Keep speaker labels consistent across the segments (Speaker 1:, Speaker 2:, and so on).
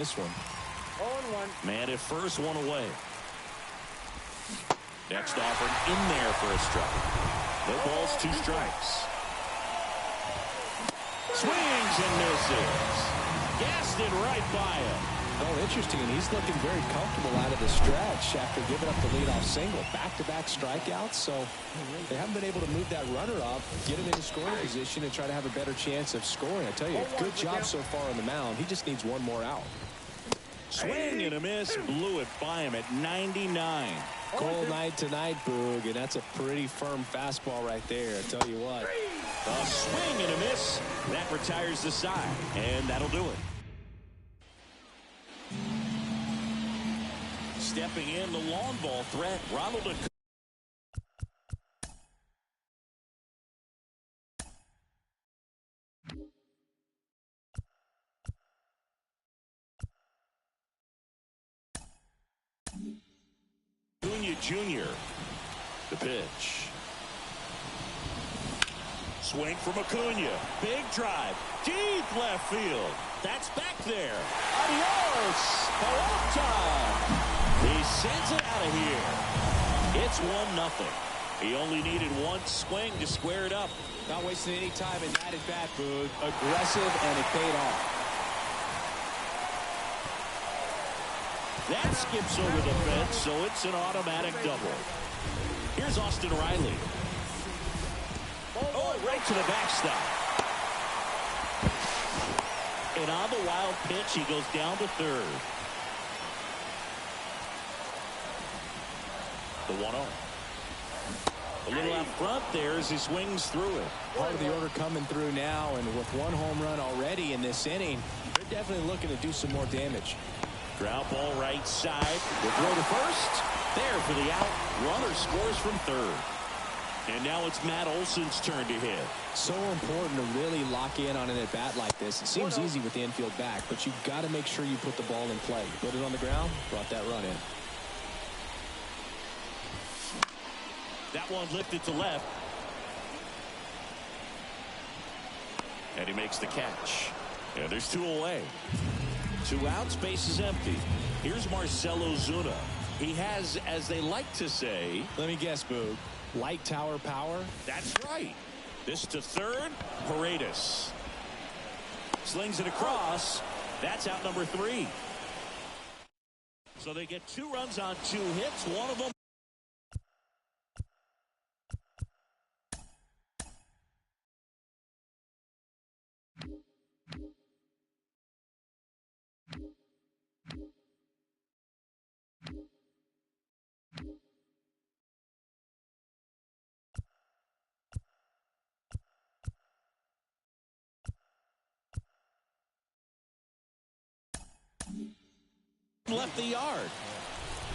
Speaker 1: This one.
Speaker 2: 0-1. Man at first, one away. Next offered in there for a strike. No balls, 2 strikes. Swings and misses. Gassed it right by him.
Speaker 1: Oh, interesting. He's looking very comfortable out of the stretch after giving up the leadoff single. Back-to-back strikeouts, so they haven't been able to move that runner up, get him into scoring position, and try to have a better chance of scoring. I tell you, good job so far on the mound. He just needs one more out.
Speaker 2: Swing and a miss. Blew it by him at 99.
Speaker 1: Cold night tonight, Boog, and that's a pretty firm fastball right there. I tell you what.
Speaker 2: A swing and a miss. That retires the side, and that'll do it. Stepping in, the long ball threat. Ronald Acuna. Jr. The pitch. Swing from Acuna. Big drive. Deep left field. That's back there. Adios. Pelota. He sends it out of here. It's 1-0. He only needed one swing to square it up.
Speaker 1: Not wasting any time in that at-bat, Boog. Aggressive, and it paid off.
Speaker 2: That skips over the fence, so it's an automatic double. Here's Austin Riley. Oh, right to the backstop. And on the wild pitch, he goes down to third. The 1-0. A little out front there as he swings through it.
Speaker 1: Part of the order coming through now, and with 1 home run already in this inning, they're definitely looking to do some more damage.
Speaker 2: Ground ball right side. The throw to first. There for the out. Runner scores from third. And now it's Matt Olson's turn to hit.
Speaker 1: So important to really lock in on an at-bat like this. It seems easy with the infield back, but you've got to make sure you put the ball in play. Put it on the ground, brought that run in.
Speaker 2: That one lifted to left. And he makes the catch. And there's 2 away. 2 outs, base is empty. Here's Marcell Ozuna. He has, as they like to say,
Speaker 1: let me guess, Boog, light tower power?
Speaker 2: That's right. This to third, Paredes. Slings it across. That's out number 3. So they get 2 runs on 2 hits. One of them. Left the yard.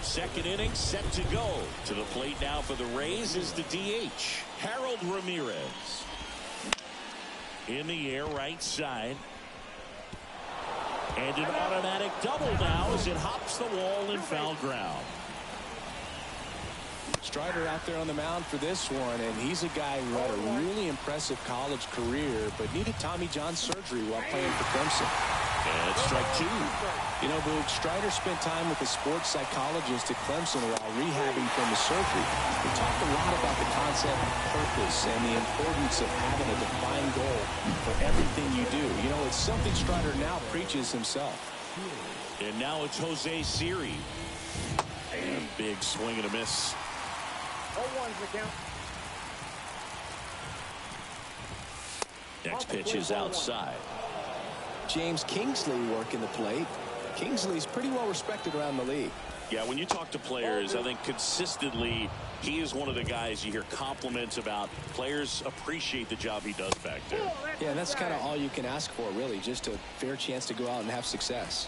Speaker 2: Second inning set to go. To the plate now for the Rays is the DH, Harold Ramirez. In the air, right side. And an automatic double now as it hops the wall in foul ground.
Speaker 1: Strider out there on the mound for this one, and he's a guy who had a really impressive college career, but needed Tommy John surgery while playing for Clemson.
Speaker 2: And strike 2.
Speaker 1: You know, Boog, Strider spent time with a sports psychologist at Clemson while rehabbing from the surgery. We talked a lot about the concept of purpose and the importance of having a defined goal for everything you do. You know, it's something Strider now preaches himself.
Speaker 2: And now it's Jose Siri. And a big swing and a miss.
Speaker 3: 0-1's the count.
Speaker 2: Next pitch is outside.
Speaker 1: James Kingsley working the plate. Kingsley's pretty well respected around the league.
Speaker 2: Yeah, when you talk to players, I think consistently he is one of the guys you hear compliments about. Players appreciate the job he does back there.
Speaker 1: Yeah, and that's kind of all you can ask for, really, just a fair chance to go out and have success.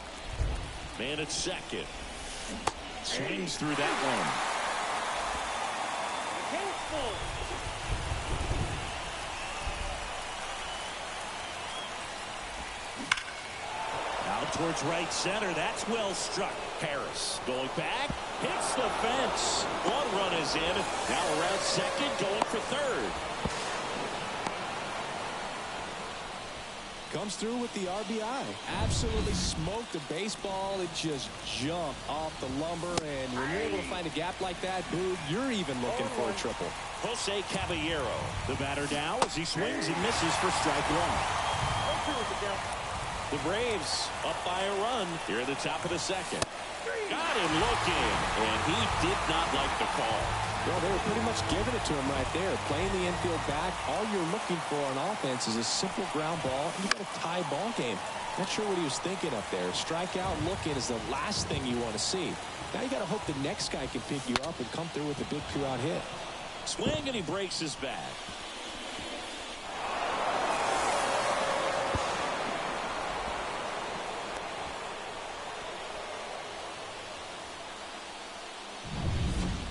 Speaker 2: Man at second. Swings through that one. Out towards right center. That's well struck. Harris going back. Hits the fence. 1 run is in. Now around second. Going for third.
Speaker 1: Comes through with the RBI. Absolutely smoked the baseball. It just jumped off the lumber. And when you're able to find a gap like that, Boog, you're even looking for a triple.
Speaker 2: Jose Caballero, the batter now as he swings and misses for strike one. The Braves up by a run here at the top of the second. Got him looking, and he did not like the call.
Speaker 1: Well, they were pretty much giving it to him right there. Playing the infield back, all you're looking for on offense is a simple ground ball, and you got a tie ball game. Not sure what he was thinking up there. Strikeout looking is the last thing you want to see. Now you got to hope the next guy can pick you up and come through with a big two-out hit.
Speaker 2: Swing, and he breaks his bat.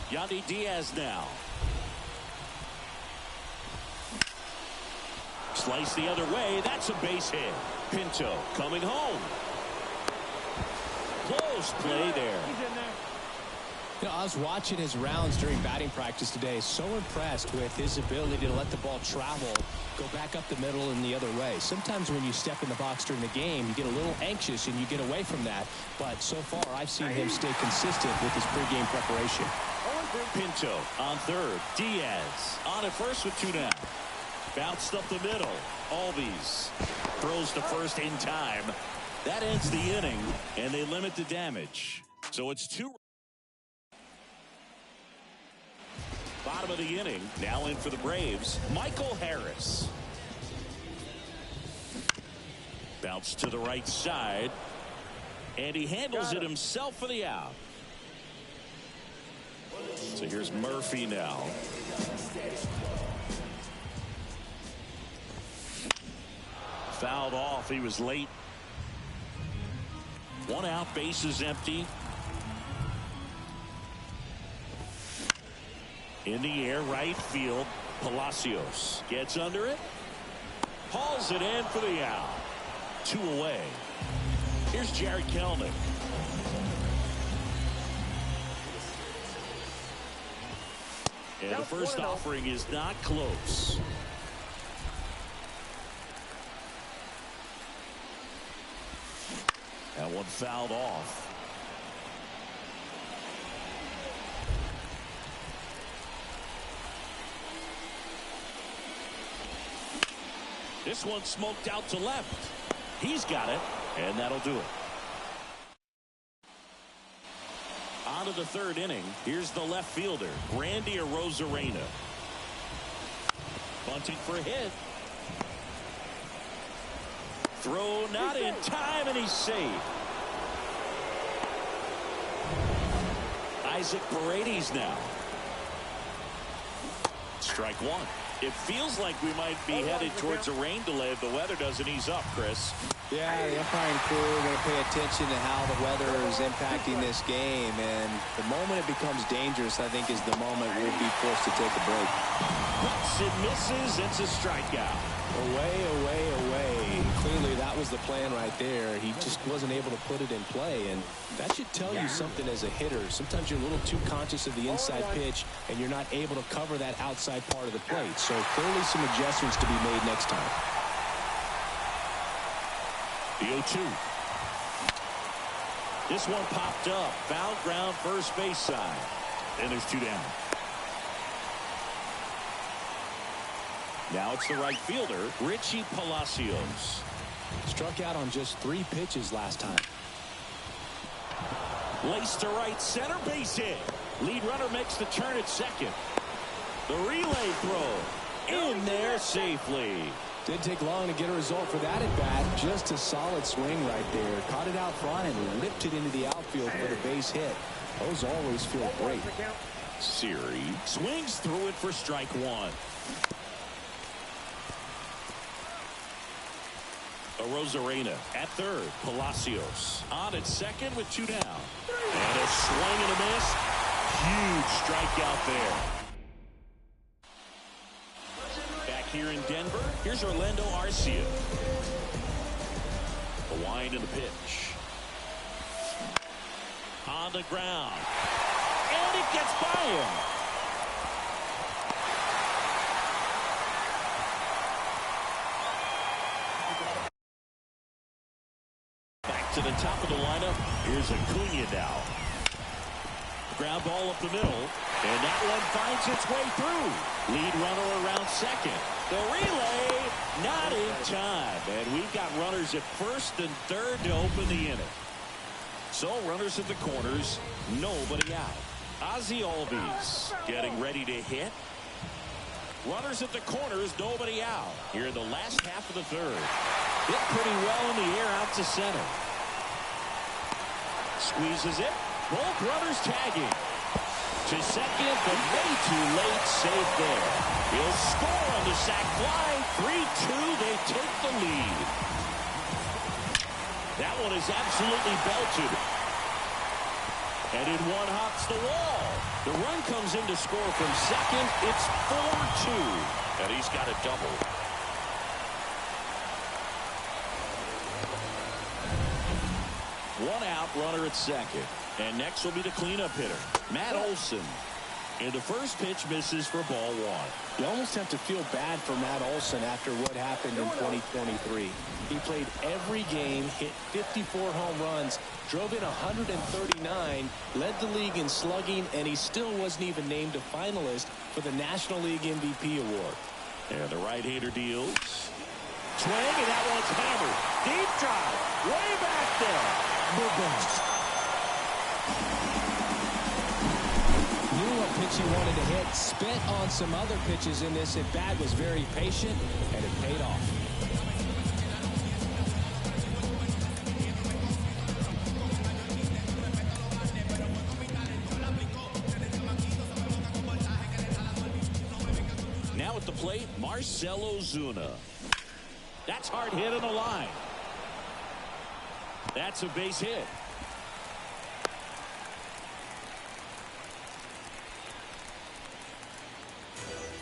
Speaker 2: Yandy Diaz now. Slice the other way. That's a base hit. Pinto coming home. Close play there.
Speaker 1: You know, I was watching his rounds during batting practice today. So impressed with his ability to let the ball travel, go back up the middle and the other way. Sometimes when you step in the box during the game, you get a little anxious and you get away from that. But so far, I've seen him stay consistent with his pregame preparation.
Speaker 2: Pinto on third. Diaz on at first with two down. Bounced up the middle. Albies throws to first in time. That ends the inning, and they limit the damage. So it's two. Bottom of the inning. Now in for the Braves, Michael Harris. Bounce to the right side. And he handles it himself for the out. So here's Murphy now. Fouled off. He was late. One out. Base is empty. In the air, right field. Palacios gets under it. Hauls it in for the out. Two away. Here's Jared Kelnick. And the first offering is not close. That one fouled off. This one smoked out to left. He's got it, and that'll do it. On to the third inning. Here's the left fielder, Randy Arozarena. Bunting for a hit. Throw not in time, and he's safe. Isaac Paredes now. Strike one. It feels like we might be headed towards a rain delay if the weather doesn't ease up, Chris.
Speaker 1: Yeah, the umpire and crew are going to pay attention to how the weather is impacting this game. And the moment it becomes dangerous, I think, is the moment we'll be forced to take a break.
Speaker 2: Hooks and misses. It's a strikeout.
Speaker 1: Away, away, away. Clearly, that was the plan right there. He just wasn't able to put it in play. And that should tell you something as a hitter. Sometimes you're a little too conscious of the inside pitch, and you're not able to cover that outside part of the plate. So clearly some adjustments to be made next time.
Speaker 2: The 0-2. This one popped up. Foul ground first base side. And there's two down. Now it's the right fielder, Richie Palacios.
Speaker 1: Struck out on just 3 pitches last time.
Speaker 2: Laced to right center, base hit. Lead runner makes the turn at second. The relay throw in there safely.
Speaker 1: Didn't take long to get a result for that at bat. Just a solid swing right there. Caught it out front and lipped it into the outfield for the base hit. Those always feel great.
Speaker 2: Siri swings through it for strike one. Arozarena at third. Palacios on at second with two down. And a swing and a miss. Huge strikeout there. Back here in Denver, here's Orlando Arcia. The wind and the pitch. On the ground. And it gets by him. Here's Acuna now. Ground ball up the middle, and that one finds its way through. Lead runner around second. The relay, not in time. And we've got runners at first and third to open the inning. So runners at the corners, nobody out. Ozzie Albies getting ready to hit. Runners at the corners, nobody out. Here in the last half of the third. Hit pretty well in the air out to center. Squeezes it. Both runners tagging. To second, but way too late. Safe there. He'll score on the sac fly. 3-2. They take the lead. That one is absolutely belted. And in one hops the wall. The run comes in to score from second. It's 4-2. And he's got a double. One out, runner at second. And next will be the cleanup hitter, Matt Olson. And the first pitch misses for ball one.
Speaker 1: You almost have to feel bad for Matt Olson after what happened in 2023. He played every game, hit 54 home runs, drove in 139, led the league in slugging, and he still wasn't even named a finalist for the National League MVP award.
Speaker 2: And the right-hander deals. Swing, and that one's hammered. Deep drive, way back there.
Speaker 1: Knew what pitch he wanted to hit, spent on some other pitches in this at bat, was very patient, and it paid off.
Speaker 2: Now at the plate, Marcell Ozuna. That's hard hit on the line. That's a base hit.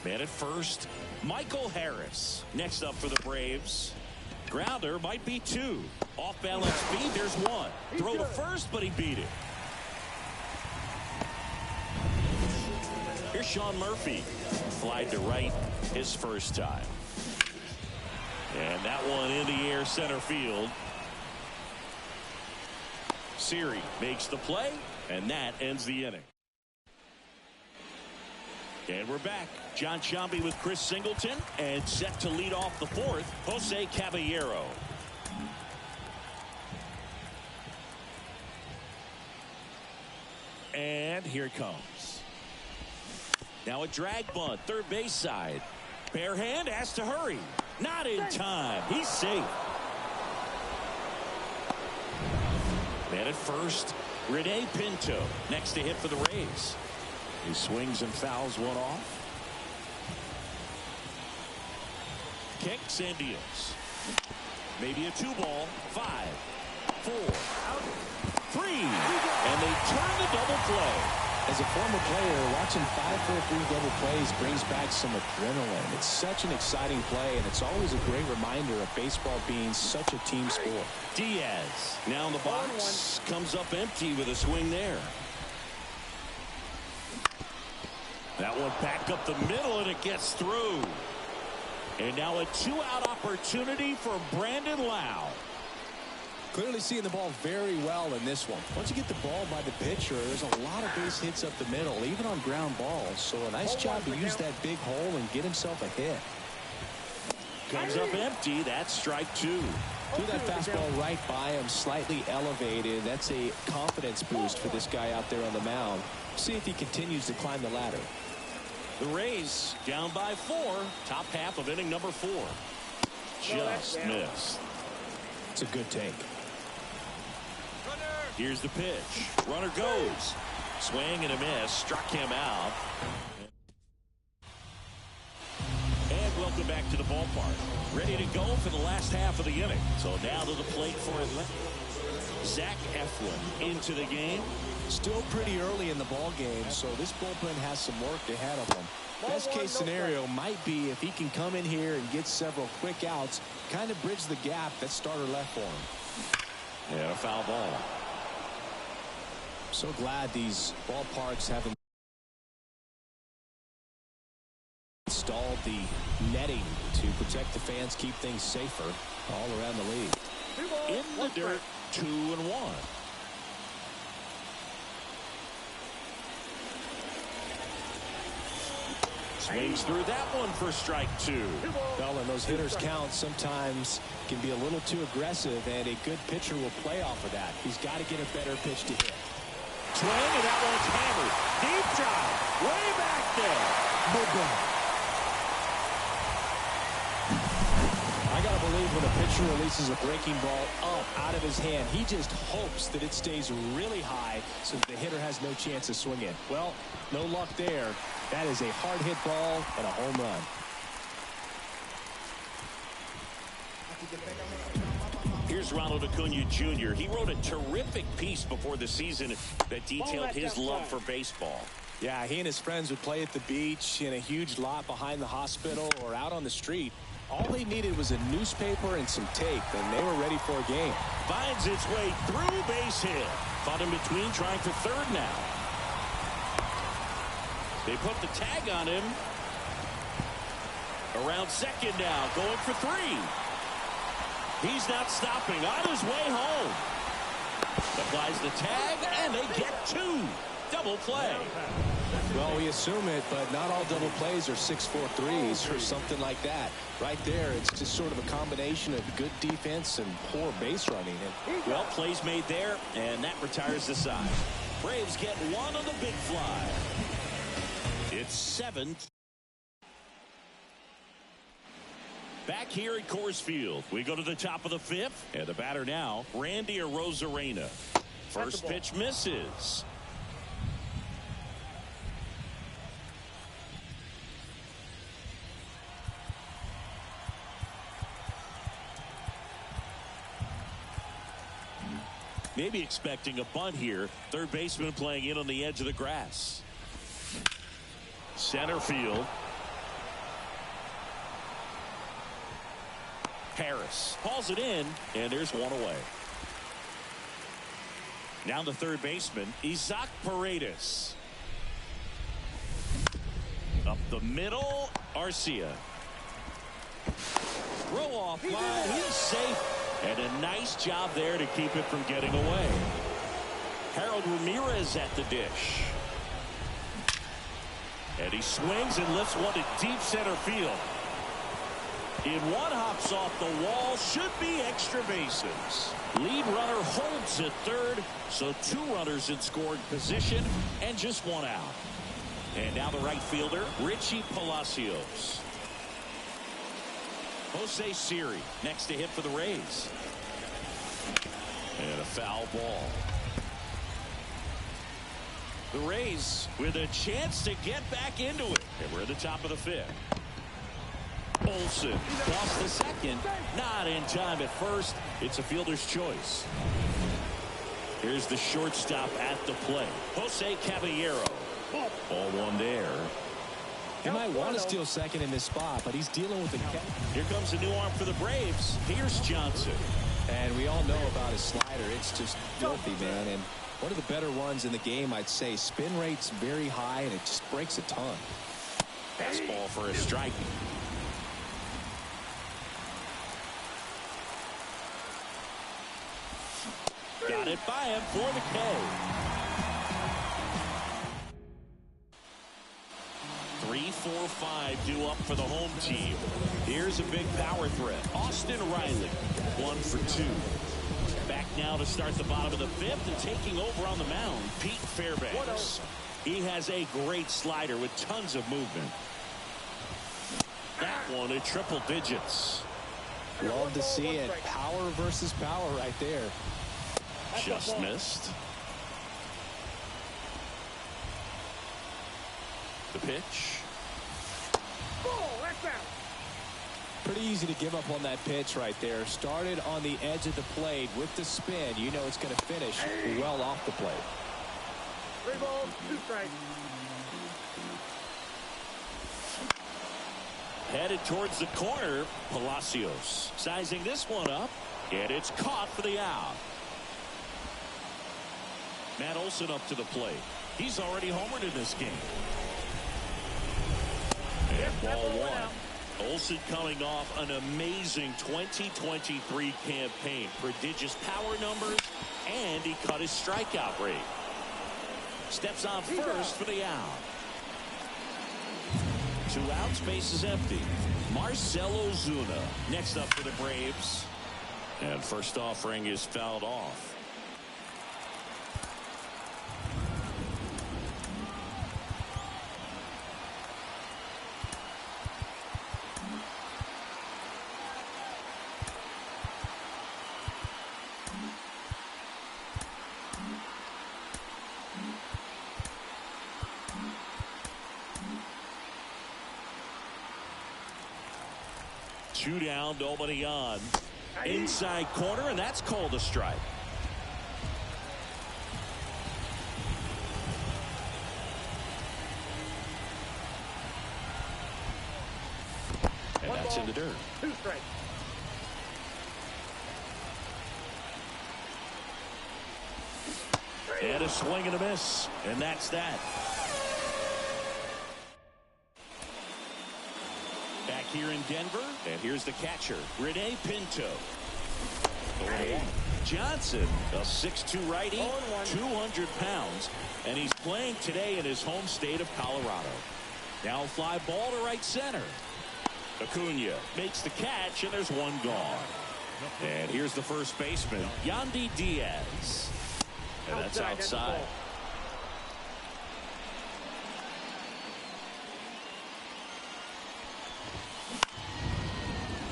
Speaker 2: Man at first, Michael Harris. Next up for the Braves. Grounder might be two. Off balance speed, there's one. Throw to first, but he beat it. Here's Sean Murphy. Flied to right his first time. And that one in the air center field. Siri makes the play, and that ends the inning. And we're back. John Sciambi with Chris Singleton, and set to lead off the fourth, Jose Caballero. And here it comes. Now a drag bunt, third base side. Bare hand has to hurry. Not in time. He's safe. Man at first, Rene Pinto. Next to hit for the Rays. He swings and fouls one off. Kicks and deals. Maybe a 2-ball. 5, 4, 3. And they turn the double play.
Speaker 1: As a former player, watching 5-4-3 double plays brings back some adrenaline. It's such an exciting play, and it's always a great reminder of baseball being such a team sport.
Speaker 2: Diaz now in the box. Comes up empty with a swing there. That one back up the middle, and it gets through. And now a 2-out opportunity for Brandon Lau.
Speaker 1: Clearly seeing the ball very well in this one. Once you get the ball by the pitcher, there's a lot of base hits up the middle, even on ground balls. So a nice job to use that big hole and get himself a hit.
Speaker 2: Comes up empty. That's strike 2.
Speaker 1: Threw that fastball right by him, slightly elevated. That's a confidence boost for this guy out there on the mound. See if he continues to climb the ladder.
Speaker 2: The Rays down by 4. Top half of inning number 4. Just missed.
Speaker 1: It's a good take.
Speaker 2: Here's the pitch. Runner goes. Swing and a miss. Struck him out. And welcome back to the ballpark. Ready to go for the last half of the inning. So now to the plate for Atlanta. Zach Eflin into the game.
Speaker 1: Still pretty early in the ball game, so this bullpen has some work ahead of him. Best case scenario might be if he can come in here and get several quick outs, kind of bridge the gap that starter left for him.
Speaker 2: And a foul ball.
Speaker 1: So glad these ballparks haven't installed the netting to protect the fans, keep things safer all around the league.
Speaker 2: In the dirt, 2-1. Swings through that one for strike 2.
Speaker 1: Well, and those hitters count sometimes can be a little too aggressive, and a good pitcher will play off of that. He's got to get a better pitch to hit.
Speaker 2: Swing, and that one's hammered. Deep drive. Way back there.
Speaker 1: I got to believe when a pitcher releases a breaking ball up out of his hand, he just hopes that it stays really high so that the hitter has no chance to swing it. Well, no luck there. That is a hard hit ball and a home run.
Speaker 2: Here's Ronald Acuna Jr. He wrote a terrific piece before the season that detailed his love for baseball.
Speaker 1: Yeah, he and his friends would play at the beach, in a huge lot behind the hospital, or out on the street. All they needed was a newspaper and some tape, and they were ready for a game.
Speaker 2: Finds its way through, base hit. Caught in between, trying for third now. They put the tag on him. Around second now, going for 3. He's not stopping, on his way home. Applies the tag, and they get 2. Double play.
Speaker 1: Well, we assume it, but not all double plays are 6-4 threes or something like that. Right there, it's just sort of a combination of good defense and poor base running.
Speaker 2: Well, plays made there, and that retires the side. Braves get 1 on the big fly. It's 7th. Back here at Coors Field, we go to the top of the 5th, and the batter now, Randy Arozarena. First pitch misses. Maybe expecting a bunt here. Third baseman playing in on the edge of the grass. Center field. Harris hauls it in, and there's 1 away. Now the third baseman, Isaac Paredes. Up the middle, Arcia. Throw off line, he's safe. And a nice job there to keep it from getting away. Harold Ramirez at the dish. And he swings and lifts one to deep center field. In one, hops off the wall, should be extra bases. Lead runner holds at third, so 2 runners in scoring position and just 1 out. And now the right fielder, Richie Palacios. Jose Siri next to hit for the Rays. And a foul ball. The Rays with a chance to get back into it. And we're at the top of the 5th. Olsen lost the second. Not in time at first. It's a fielder's choice. Here's the shortstop at the plate. Jose Caballero. Ball 1 there.
Speaker 1: He might want to steal second in this spot, but he's dealing with the catch.
Speaker 2: Here comes a new arm for the Braves. Here's Johnson.
Speaker 1: And we all know about his slider. It's just filthy, man. And one of the better ones in the game, I'd say. Spin rate's very high, and it just breaks a ton.
Speaker 2: Fastball for a strike. Got it by him for the K. 3-4-5 due up for the home team. Here's a big power threat. Austin Riley, 1 for 2. Back now to start the bottom of the 5th, and taking over on the mound, Pete Fairbanks. He has a great slider with tons of movement. That one at triple digits.
Speaker 1: Love to see it. Power versus power right there.
Speaker 2: Just missed. The pitch.
Speaker 1: Pretty easy to give up on that pitch right there. Started on the edge of the plate with the spin. You know it's going to finish well off the plate.
Speaker 3: 3 balls, 2 strikes.
Speaker 2: Headed towards the corner. Palacios sizing this one up, and it's caught for the out. Matt Olson up to the plate. He's already homered in this game. And ball 1. Olson coming off an amazing 2023 campaign. Prodigious power numbers, and he cut his strikeout rate. Steps on first for the out. Two outs, base is empty. Marcell Ozuna next up for the Braves. And first offering is fouled off. Two down, nobody on. Inside corner, and that's called a strike. And that's in the dirt.
Speaker 3: 2 strikes.
Speaker 2: And a swing and a miss, and that's that. Back here in Denver, and here's the catcher, Rene Pinto. Johnson, a 6'2" righty, 200 pounds, and he's playing today in his home state of Colorado. Now a fly ball to right center. Acuna makes the catch, and there's one gone. And here's the first baseman, Yandy Diaz. And that's outside.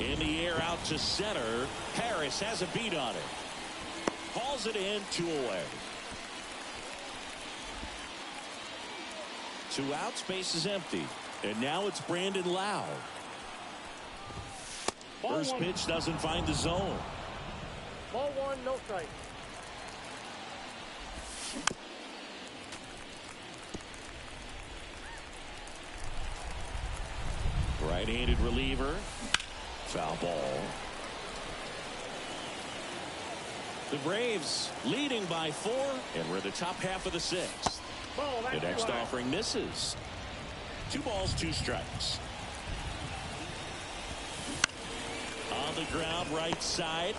Speaker 2: In the air out to center. Harris has a beat on it. Hauls it in, 2 away. 2 outs, base is empty. And now it's Brandon Lowe. First pitch doesn't find the zone.
Speaker 3: Ball 1, no strike.
Speaker 2: Right-handed reliever. Foul ball. The Braves leading by 4, and we're in the top half of the 6th. The next offering misses. 2 balls, 2 strikes. On the ground, right side.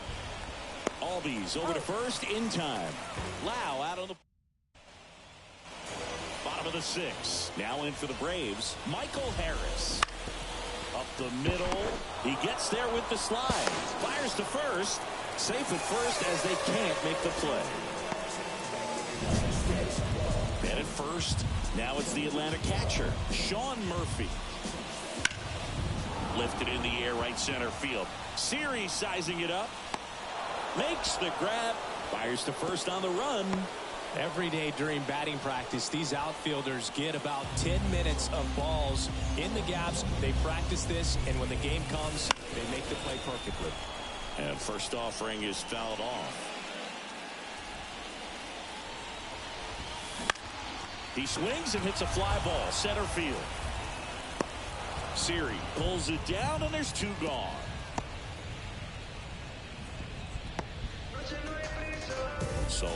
Speaker 2: Albies over to first in time. Lowe out on the bottom of the 6th. Now in for the Braves, Michael Harris. Up the middle. He gets there with the slide. Fires to first. Safe at first as they can't make the play. And at first, now it's the Atlanta catcher, Sean Murphy. Lifted in the air, right center field. Series sizing it up. Makes the grab. Fires to first on the run.
Speaker 1: Every day during batting practice, these outfielders get about 10 minutes of balls in the gaps. They practice this, and when the game comes, they make the play perfectly.
Speaker 2: And first offering is fouled off. He swings and hits a fly ball, center field. Siri pulls it down, and there's 2 gone. So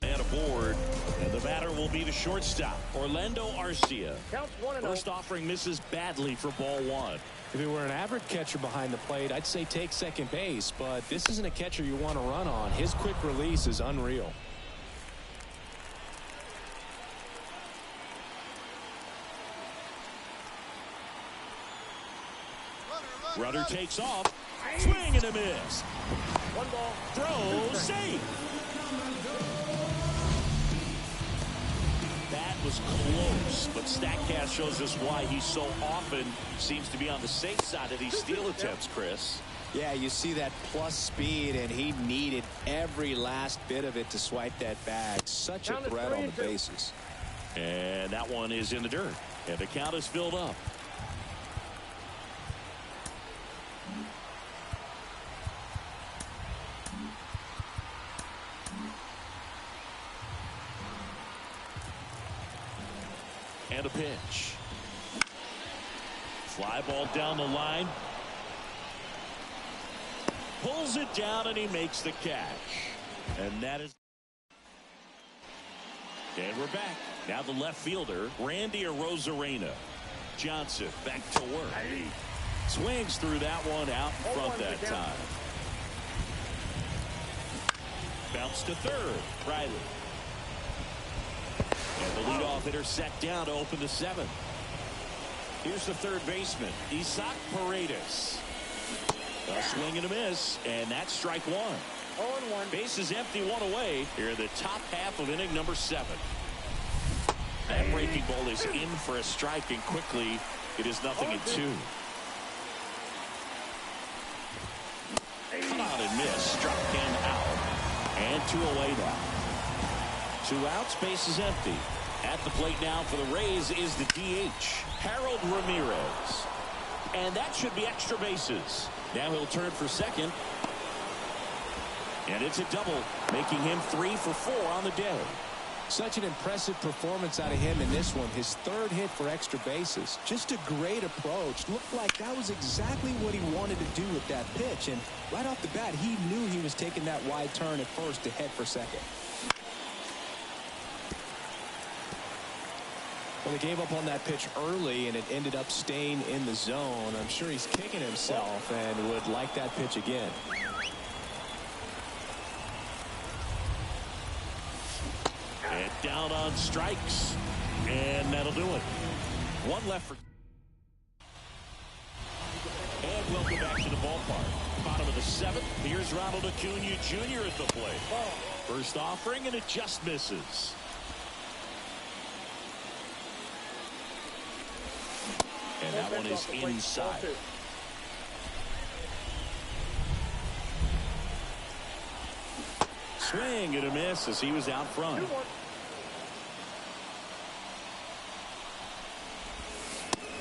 Speaker 2: and aboard, and the batter will be the shortstop, Orlando Arcia.
Speaker 3: Counts 1-0.
Speaker 2: First offering misses badly for ball 1.
Speaker 1: If it were an average catcher behind the plate, I'd say take second base, but this isn't a catcher you want to run on. His quick release is unreal.
Speaker 2: Runner takes off. Swing and a miss.
Speaker 3: 1 ball.
Speaker 2: Throw, safe. That was close, but StatCast shows us why he so often seems to be on the safe side of these steal attempts, Chris.
Speaker 4: Yeah, you see that plus speed, and he needed every last bit of it to swipe that bag. Such a threat on the bases.
Speaker 2: And that one is in the dirt, and the count is filled up. And a pitch. Fly ball down the line. Pulls it down, and he makes the catch. And that is. And we're back. Now the left fielder, Randy Arozarena. Johnson back to work. Swings through that one out in front that time. Bounce to third. Riley. And the leadoff hitter set down to open the seventh. Here's the third baseman, Isaac Paredes. A swing and a miss, and that's strike one.
Speaker 3: 0-1.
Speaker 2: Bases empty, one away here in the top half of inning number 7. That breaking ball is in for a strike, and quickly it is 0-2. Cut out and miss, struck him out. And 2 away now. 2 outs, bases empty. At the plate now for the Rays is the DH, Harold Ramirez. And that should be extra bases. Now he'll turn for second. And it's a double, making him 3 for 4 on the day.
Speaker 4: Such an impressive performance out of him in this one. His 3rd hit for extra bases. Just a great approach. Looked like that was exactly what he wanted to do with that pitch. And right off the bat, he knew he was taking that wide turn at first to head for second. Well, he gave up on that pitch early, and it ended up staying in the zone. I'm sure he's kicking himself and would like that pitch again.
Speaker 2: And down on strikes. And that'll do it. 1 left for. And welcome back to the ballpark. Bottom of the 7th. Here's Ronald Acuna Jr. at the plate. First offering, and it just misses. And that one is inside. Swing and a miss as he was out front.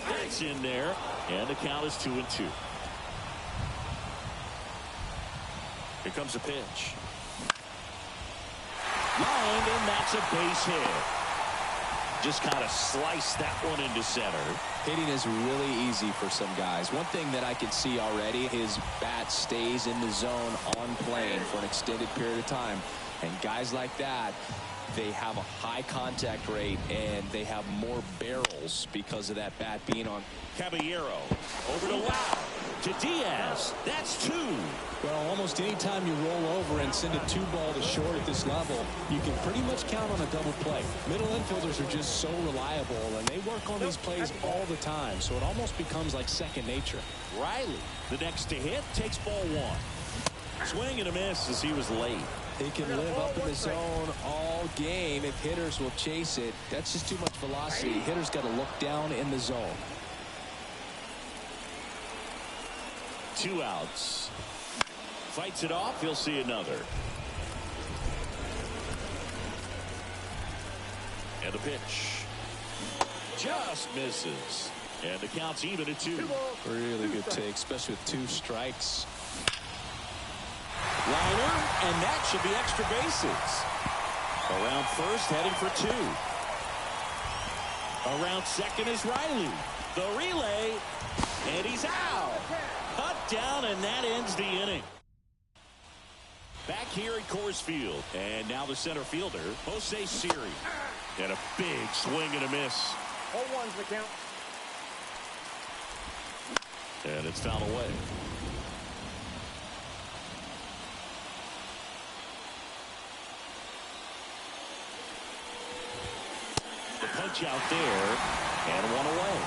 Speaker 2: That's in there, and the count is 2-2. Here comes a pitch. Lined, and that's a base hit. Just kind of sliced that one into center.
Speaker 4: Hitting is really easy for some guys. One thing that I can see already, his bat stays in the zone on plane for an extended period of time. And guys like that, they have a high contact rate and they have more barrels because of that bat being on.
Speaker 2: Caballero over to Wow to Diaz. That's 2.
Speaker 4: Well, almost any time you roll over and send a 2-ball to short at this level, you can pretty much count on a double play. Middle infielders are just so reliable, and they work on these plays all the time, so it almost becomes like second nature.
Speaker 2: Riley, the next to hit, takes ball 1. Swing and a miss as he was late.
Speaker 4: He can live up in the zone all game if hitters will chase it. That's just too much velocity. Hitters got to look down in the zone.
Speaker 2: 2 outs. Fights it off. He'll see another. And the pitch. Just misses. And the count's even at 2.
Speaker 4: Really good take, especially with 2 strikes.
Speaker 2: Liner, and that should be extra bases. Around first, heading for 2. Around second is Riley. The relay, and he's out. Cut down, and that ends the inning. Back here at Coors Field, and now the center fielder, Jose Siri. And a big swing and a miss.
Speaker 3: 0-1's the count.
Speaker 2: And it's fouled away. The punch out there, and 1 away.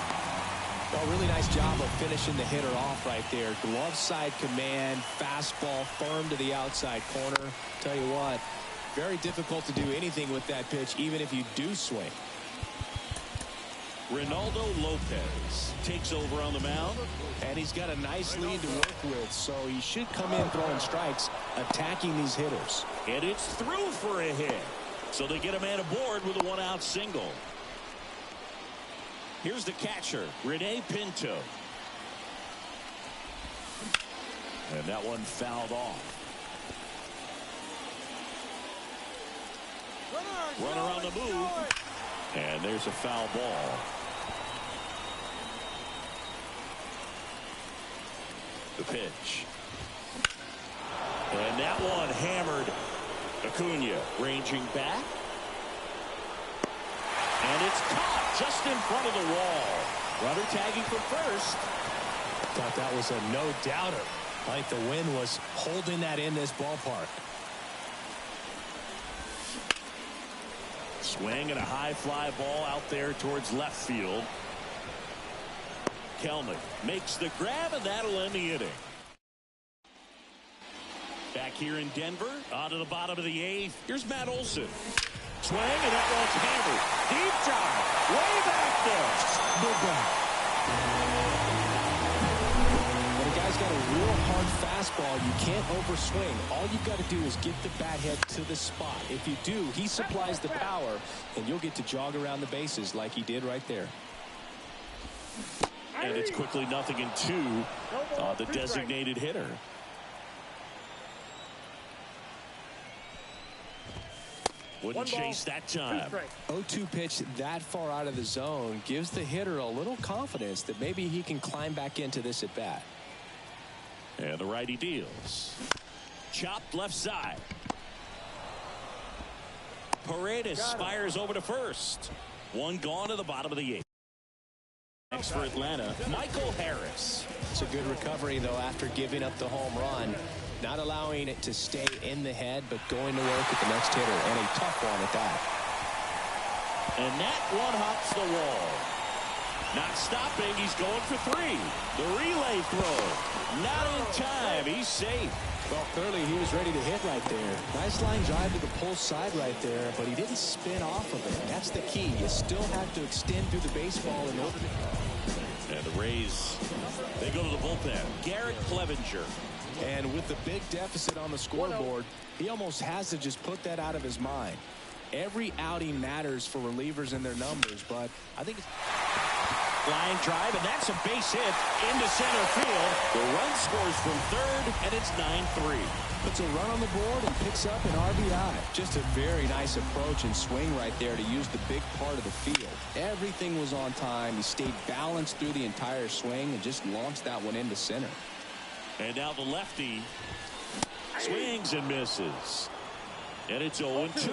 Speaker 4: Well, really nice job of finishing the hitter off right there. Glove side command, fastball firm to the outside corner. Tell you what, very difficult to do anything with that pitch, even if you do swing.
Speaker 2: Ronaldo Lopez takes over on the mound.
Speaker 4: And he's got a nice lead to work with, so he should come in throwing strikes, attacking these hitters.
Speaker 2: And it's through for a hit. So they get a man aboard with a 1-out single. Here's the catcher, Rene Pinto. And that one fouled off. Runner on the move. And there's a foul ball. The pitch. And that one hammered. Acuna ranging back. And it's caught just in front of the wall. Runner tagging for first.
Speaker 4: Thought that was a no-doubter. Like the wind was holding that in this ballpark.
Speaker 2: Swing and a high fly ball out there towards left field. Kelnick makes the grab, and that'll end the inning. Back here in Denver, on to the bottom of the eighth. Here's Matt Olson. Swing, and that one's hammered. Deep drive, way back there. Good back.
Speaker 1: When a guy's got a real hard fastball, you can't overswing. All you've got to do is get the bat head to the spot. If you do, he supplies the power, and you'll get to jog around the bases like he did right there.
Speaker 2: And it's quickly 0-2 on the designated hitter. Wouldn't chase that time.
Speaker 1: 0-2 pitch that far out of the zone gives the hitter a little confidence that maybe he can climb back into this at bat.
Speaker 2: And the righty deals. Chopped left side. Paredes fires over to first. One gone to the bottom of the eighth. Next for Atlanta, Michael Harris.
Speaker 1: It's a good recovery, though, after giving up the home run. Not allowing it to stay in the head, but going to work at the next hitter, and a tough one at that.
Speaker 2: And that one hops the wall. Not stopping, he's going for three. The relay throw. Not in time, he's safe.
Speaker 1: Well, clearly he was ready to hit right there. Nice line drive to the pull side right there, but he didn't spin off of it. That's the key. You still have to extend through the baseball in order to...
Speaker 2: And the Rays, they go to the bullpen. Garrett Clevenger.
Speaker 1: And with the big deficit on the scoreboard, he almost has to just put that out of his mind. Every outing matters for relievers and their numbers, but I think it's...
Speaker 2: Line drive, and that's a base hit into center field. The run scores from third, and it's 9-3.
Speaker 1: Puts a run on the board and picks up an RBI. Just a very nice approach and swing right there to use the big part of the field. Everything was on time. He stayed balanced through the entire swing and just launched that one into center.
Speaker 2: And now the lefty swings and misses. And it's 0-2.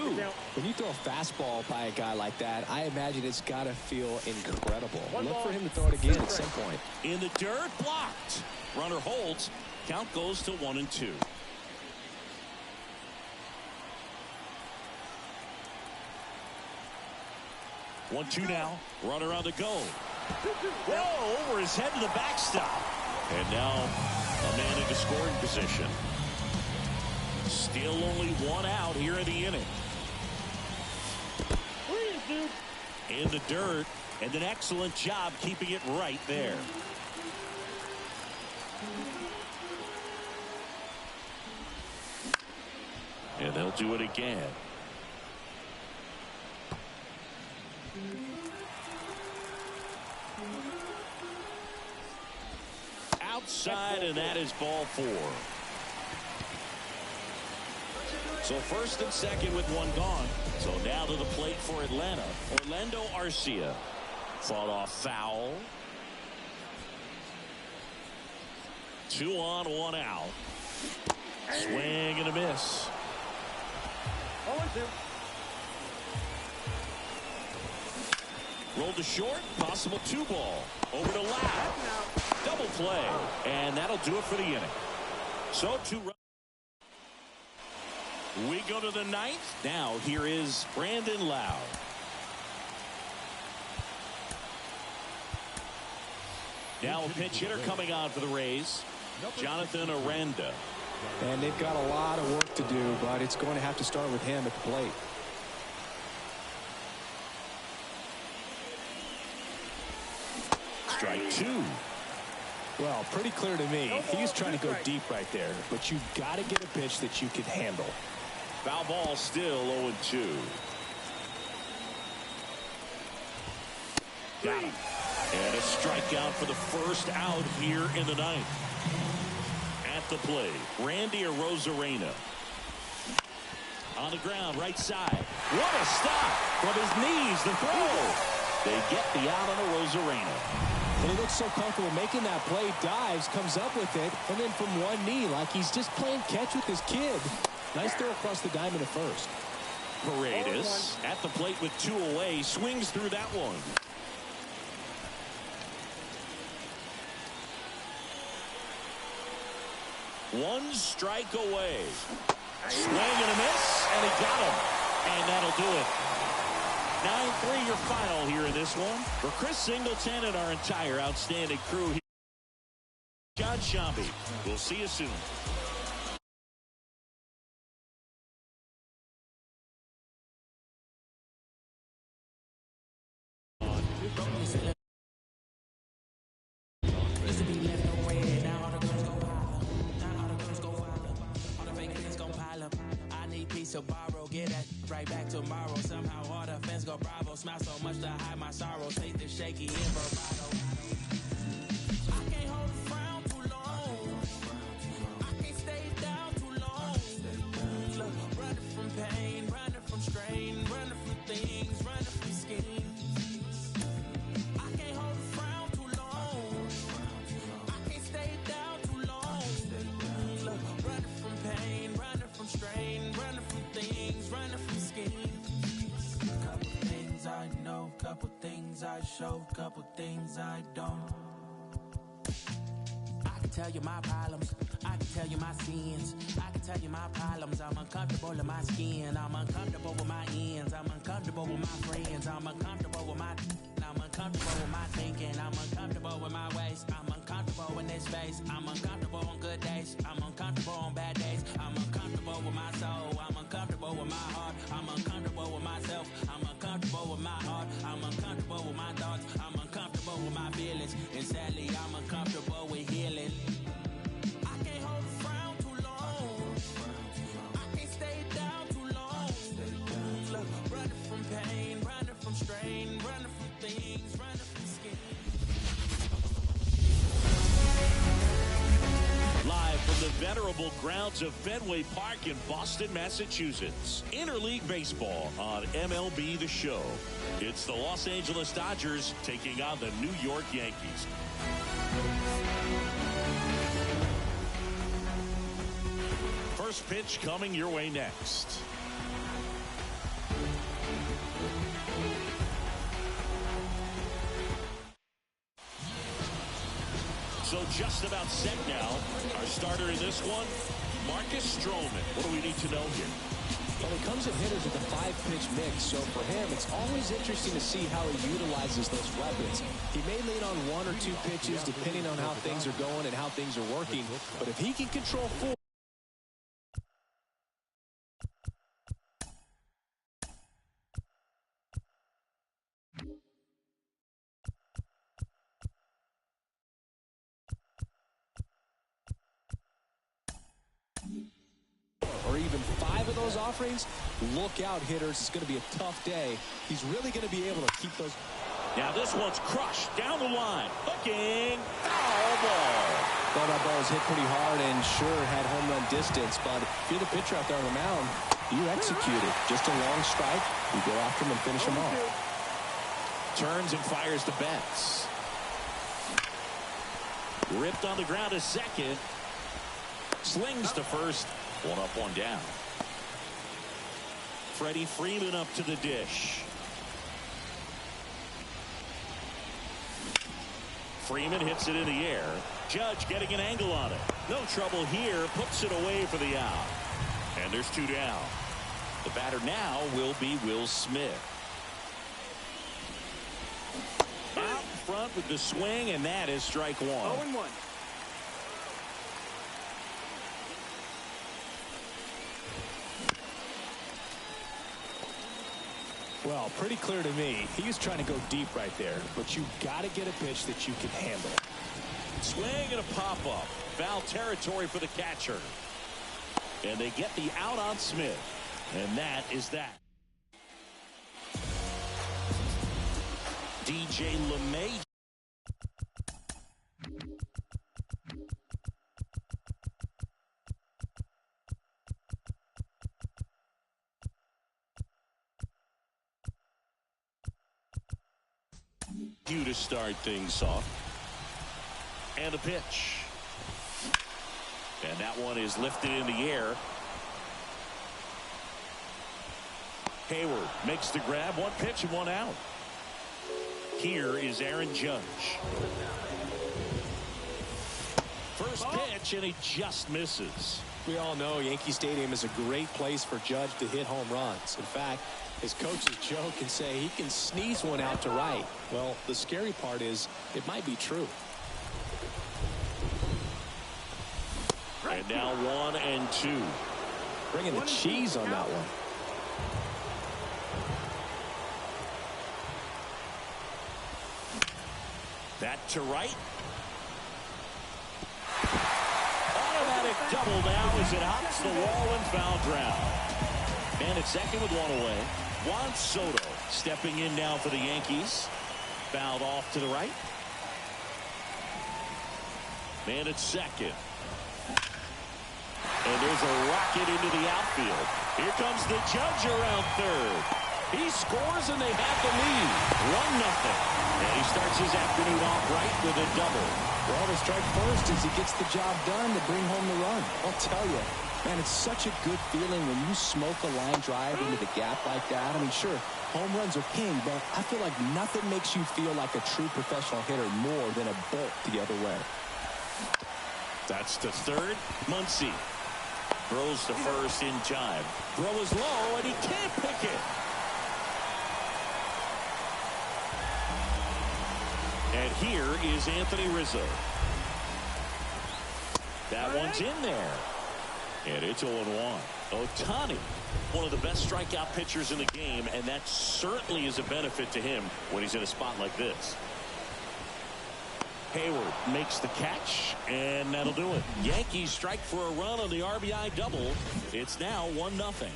Speaker 1: When you throw a fastball by a guy like that, I imagine it's got to feel incredible. Look for him to throw it again at some point.
Speaker 2: In the dirt, blocked. Runner holds. Count goes to 1-2. One-two now. Runner on the go. Whoa, over his head to the backstop. And now a man into scoring position. Still only one out here in the inning. In the dirt, and an excellent job keeping it right there. And they'll do it again. Outside, and that is ball 4. So first and second with one gone. So now to the plate for Atlanta. Orlando Arcia. Fought off foul. 2 on, 1 out. Swing and a miss.
Speaker 3: 0-2.
Speaker 2: Rolled to short. Possible 2-ball. Over to left. Double play. And that'll do it for the inning. So 2 runs. We go to the 9th. Now here is Brandon Lowe. Now a pinch hitter coming on for the Rays. Jonathan Aranda.
Speaker 1: And they've got a lot of work to do, but it's going to have to start with him at the plate.
Speaker 2: Strike 2.
Speaker 1: Well, pretty clear to me. He's trying to go deep right there, but you've got to get a pitch that you can handle.
Speaker 2: Foul ball still 0-2. Got him. And a strikeout for the first out here in the 9th. At the plate, Randy Arozarena. On the ground, right side. What a stop from his knees. The throw. They get the out on Arozarena.
Speaker 1: And he looks so comfortable making that play. Dives, comes up with it, and then from one knee, like he's just playing catch with his kid. Nice throw across the diamond at first.
Speaker 2: Paredes at the plate with 2 away. Swings through that one. One strike away. Swing and a miss, and he got him. And that'll do it. 9-3 your final here in this one. For Chris Singleton and our entire outstanding crew here, John Shambi. We'll see you soon.
Speaker 5: To borrow, get that right back tomorrow. Somehow all the fans go bravo. Smile so much to hide my sorrow. Take the shaky in bravado. I can't hold a frown too long. I can't stay down too long. Look, running from pain, running from strain, running from things, running from schemes. I can't hold a frown too long. I can't stay down too long. Look, running from pain, running from strain, running from things, running from schemes. Couple things I know, couple things I show, couple things I don't. I can tell you my problems, I can tell you my sins, I can tell you my problems. I'm uncomfortable in my skin, I'm uncomfortable with my ends, I'm uncomfortable with my friends, I'm uncomfortable with my, I'm uncomfortable with my thinking, I'm uncomfortable with my ways, I'm uncomfortable in this space, I'm uncomfortable on good days, I'm uncomfortable on bad days, I'm uncomfortable with my soul, I'm uncomfortable with my heart, I'm uncomfortable with myself, I'm uncomfortable with my heart, I'm uncomfortable with my thoughts, I'm uncomfortable with my feelings, and sadly I'm uncomfortable with healing. I can't hold a frown too long, I can't stay down too long. Look, running from pain, running from strain, running from things, running from skin.
Speaker 2: Live from the venerable grounds of Fenway Park in Boston, Massachusetts. Interleague Baseball on MLB The Show. It's the Los Angeles Dodgers taking on the New York Yankees. First pitch coming your way next. So just about set now. Our starter in this one, Marcus Stroman. What do we need to know here?
Speaker 1: Well, he comes at hitters with a 5-pitch mix, so for him, it's always interesting to see how he utilizes those weapons. He may lean on 1 or 2 pitches depending on how things are going and how things are working, but if he can control 4, or even 5 of those offerings, look out, hitters. It's going to be a tough day. He's really going to be able to keep those.
Speaker 2: Now this one's crushed down the line. Hooking. Foul ball.
Speaker 1: Well, that ball was hit pretty hard and sure had home run distance, but if you're the pitcher out there on the mound, you execute it. Just a long strike. You go after him and finish him off.
Speaker 2: Turns and fires the Betts. Ripped on the ground to second. Slings to first. 1 up, 1 down. Freddie Freeman up to the dish. Freeman hits it in the air. Judge getting an angle on it. No trouble here. Puts it away for the out. And there's 2 down. The batter now will be Will Smith. Out in front with the swing, and that is strike 1.
Speaker 3: 0-1.
Speaker 1: Well, pretty clear to me. He was trying to go deep right there, but you got to get a pitch that you can handle.
Speaker 2: Swing and a pop-up. Foul territory for the catcher. And they get the out on Smith. And that is that. DJ LeMay. You to start things off. And the pitch. And that one is lifted in the air. Hayward makes the grab. 1 pitch and 1 out. Here is Aaron Judge. First pitch, and he just misses.
Speaker 1: We all know Yankee Stadium is a great place for Judge to hit home runs. In fact, His coaches joke and say he can sneeze one out to right. Well, the scary part is it might be true.
Speaker 2: And now 1-2.
Speaker 1: Bringing the cheese on that one.
Speaker 2: That to right. Automatic double now as it hops the wall and foul ground. And at second with one away. Juan Soto stepping in now for the Yankees. Fouled off to the right. Man at second. And there's a rocket into the outfield. Here comes the judge around third. He scores and they have the lead. 1-0. And he starts his afternoon off right with a double.
Speaker 1: Well, to strike first as he gets the job done to bring home the run. I'll tell you, man, it's such a good feeling when you smoke a line drive into the gap like that. I mean, sure, home runs are king, but I feel like nothing makes you feel like a true professional hitter more than a bolt the other way.
Speaker 2: That's to third. Muncy throws to first in time. Throw is low, and he can't pick it. And here is Anthony Rizzo. That one's in there. And it's 0-1. Ohtani, one of the best strikeout pitchers in the game, and that certainly is a benefit to him when he's in a spot like this. Hayward makes the catch, and that'll do it. Yankees strike for a run on the RBI double. It's now 1-0.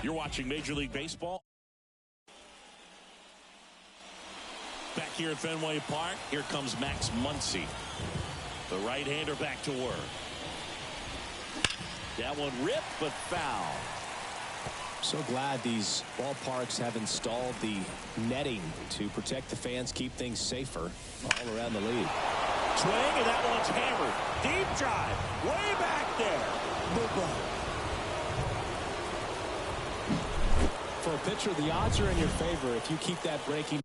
Speaker 2: You're watching Major League Baseball. Back here at Fenway Park, here comes Max Muncy. The right-hander back to work. That one ripped, but foul.
Speaker 1: So glad these ballparks have installed the netting to protect the fans, keep things safer all around the league.
Speaker 2: Swing, and that one's hammered. Deep drive, way back there.
Speaker 1: For a pitcher, the odds are in your favor if you keep that breaking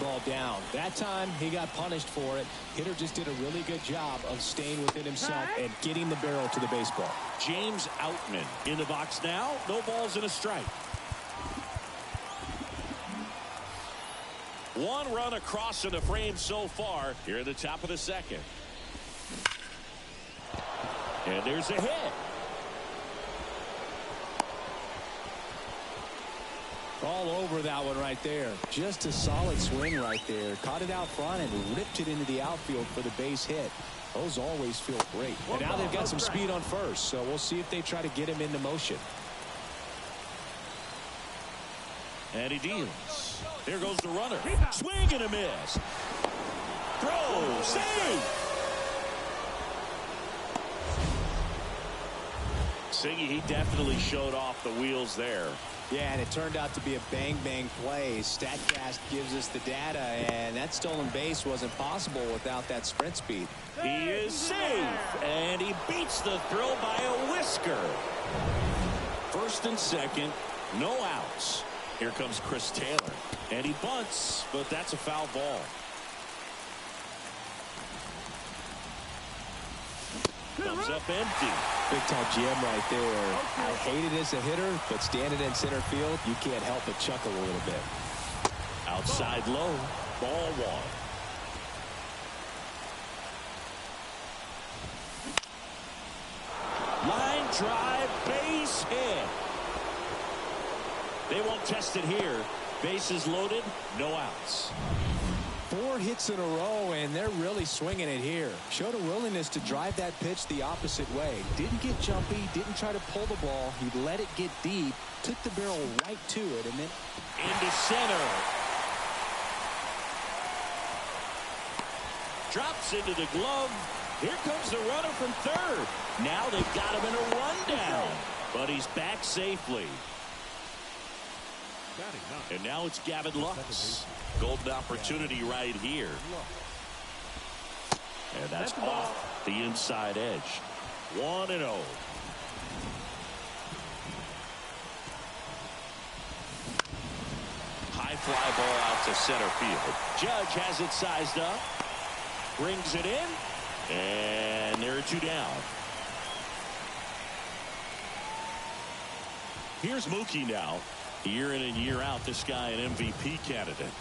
Speaker 1: ball down. That time he got punished for it. Hitter just did a really good job of staying within himself and getting the barrel to the baseball.
Speaker 2: James Outman in the box now. No balls and a strike. One run across in the frame so far here at the top of the second. And there's a hit.
Speaker 1: All over that one right there. Just a solid swing right there. Caught it out front and ripped it into the outfield for the base hit. Those always feel great. And now they've got some speed on first, so we'll see if they try to get him into motion.
Speaker 2: And he deals. Here goes the runner. Swing and a miss. Throw. Save. Siggy, he definitely showed off the wheels there.
Speaker 1: Yeah, and it turned out to be a bang-bang play. StatCast gives us the data, and that stolen base wasn't possible without that sprint speed.
Speaker 2: He is safe, and he beats the throw by a whisker. First and second, no outs. Here comes Chris Taylor, and he bunts, but that's a foul ball. Comes up empty.
Speaker 1: Big time gem right there. I hate it as a hitter, but standing in center field, you can't help but chuckle a little bit.
Speaker 2: Outside low, ball one. Line drive, base hit. They won't test it here. Bases loaded, no outs.
Speaker 1: 4 hits in a row, and they're really swinging it here. Showed a willingness to drive that pitch the opposite way. Didn't get jumpy, didn't try to pull the ball. He let it get deep, took the barrel right to it, and then
Speaker 2: into center. Drops into the glove. Here comes the runner from third. Now they've got him in a rundown, but he's back safely. And now it's Gavin Lux. Golden opportunity right here. And that's off the inside edge. 1-0. High fly ball out to center field. Judge has it sized up. Brings it in. And there are 2 down. Here's Mookie now. Year in and year out, this guy an MVP candidate.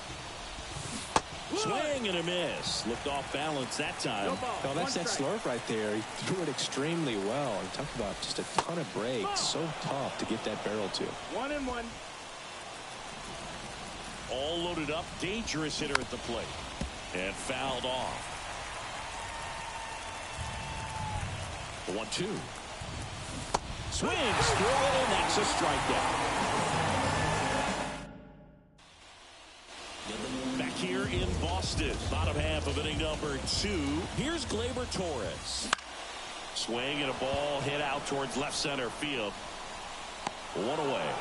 Speaker 2: Swing and a miss. Looked off balance that time.
Speaker 1: No, that's that slurve right there. He threw it extremely well. And talk about just a ton of breaks. So tough to get that barrel to.
Speaker 3: 1-1.
Speaker 2: All loaded up. Dangerous hitter at the plate. And fouled off. The 1-2. Swings through it, and that's a strikeout. Back here in Boston, bottom half of inning number 2. Here's Gleyber Torres. Swing and a ball hit out towards left center field. 1 away.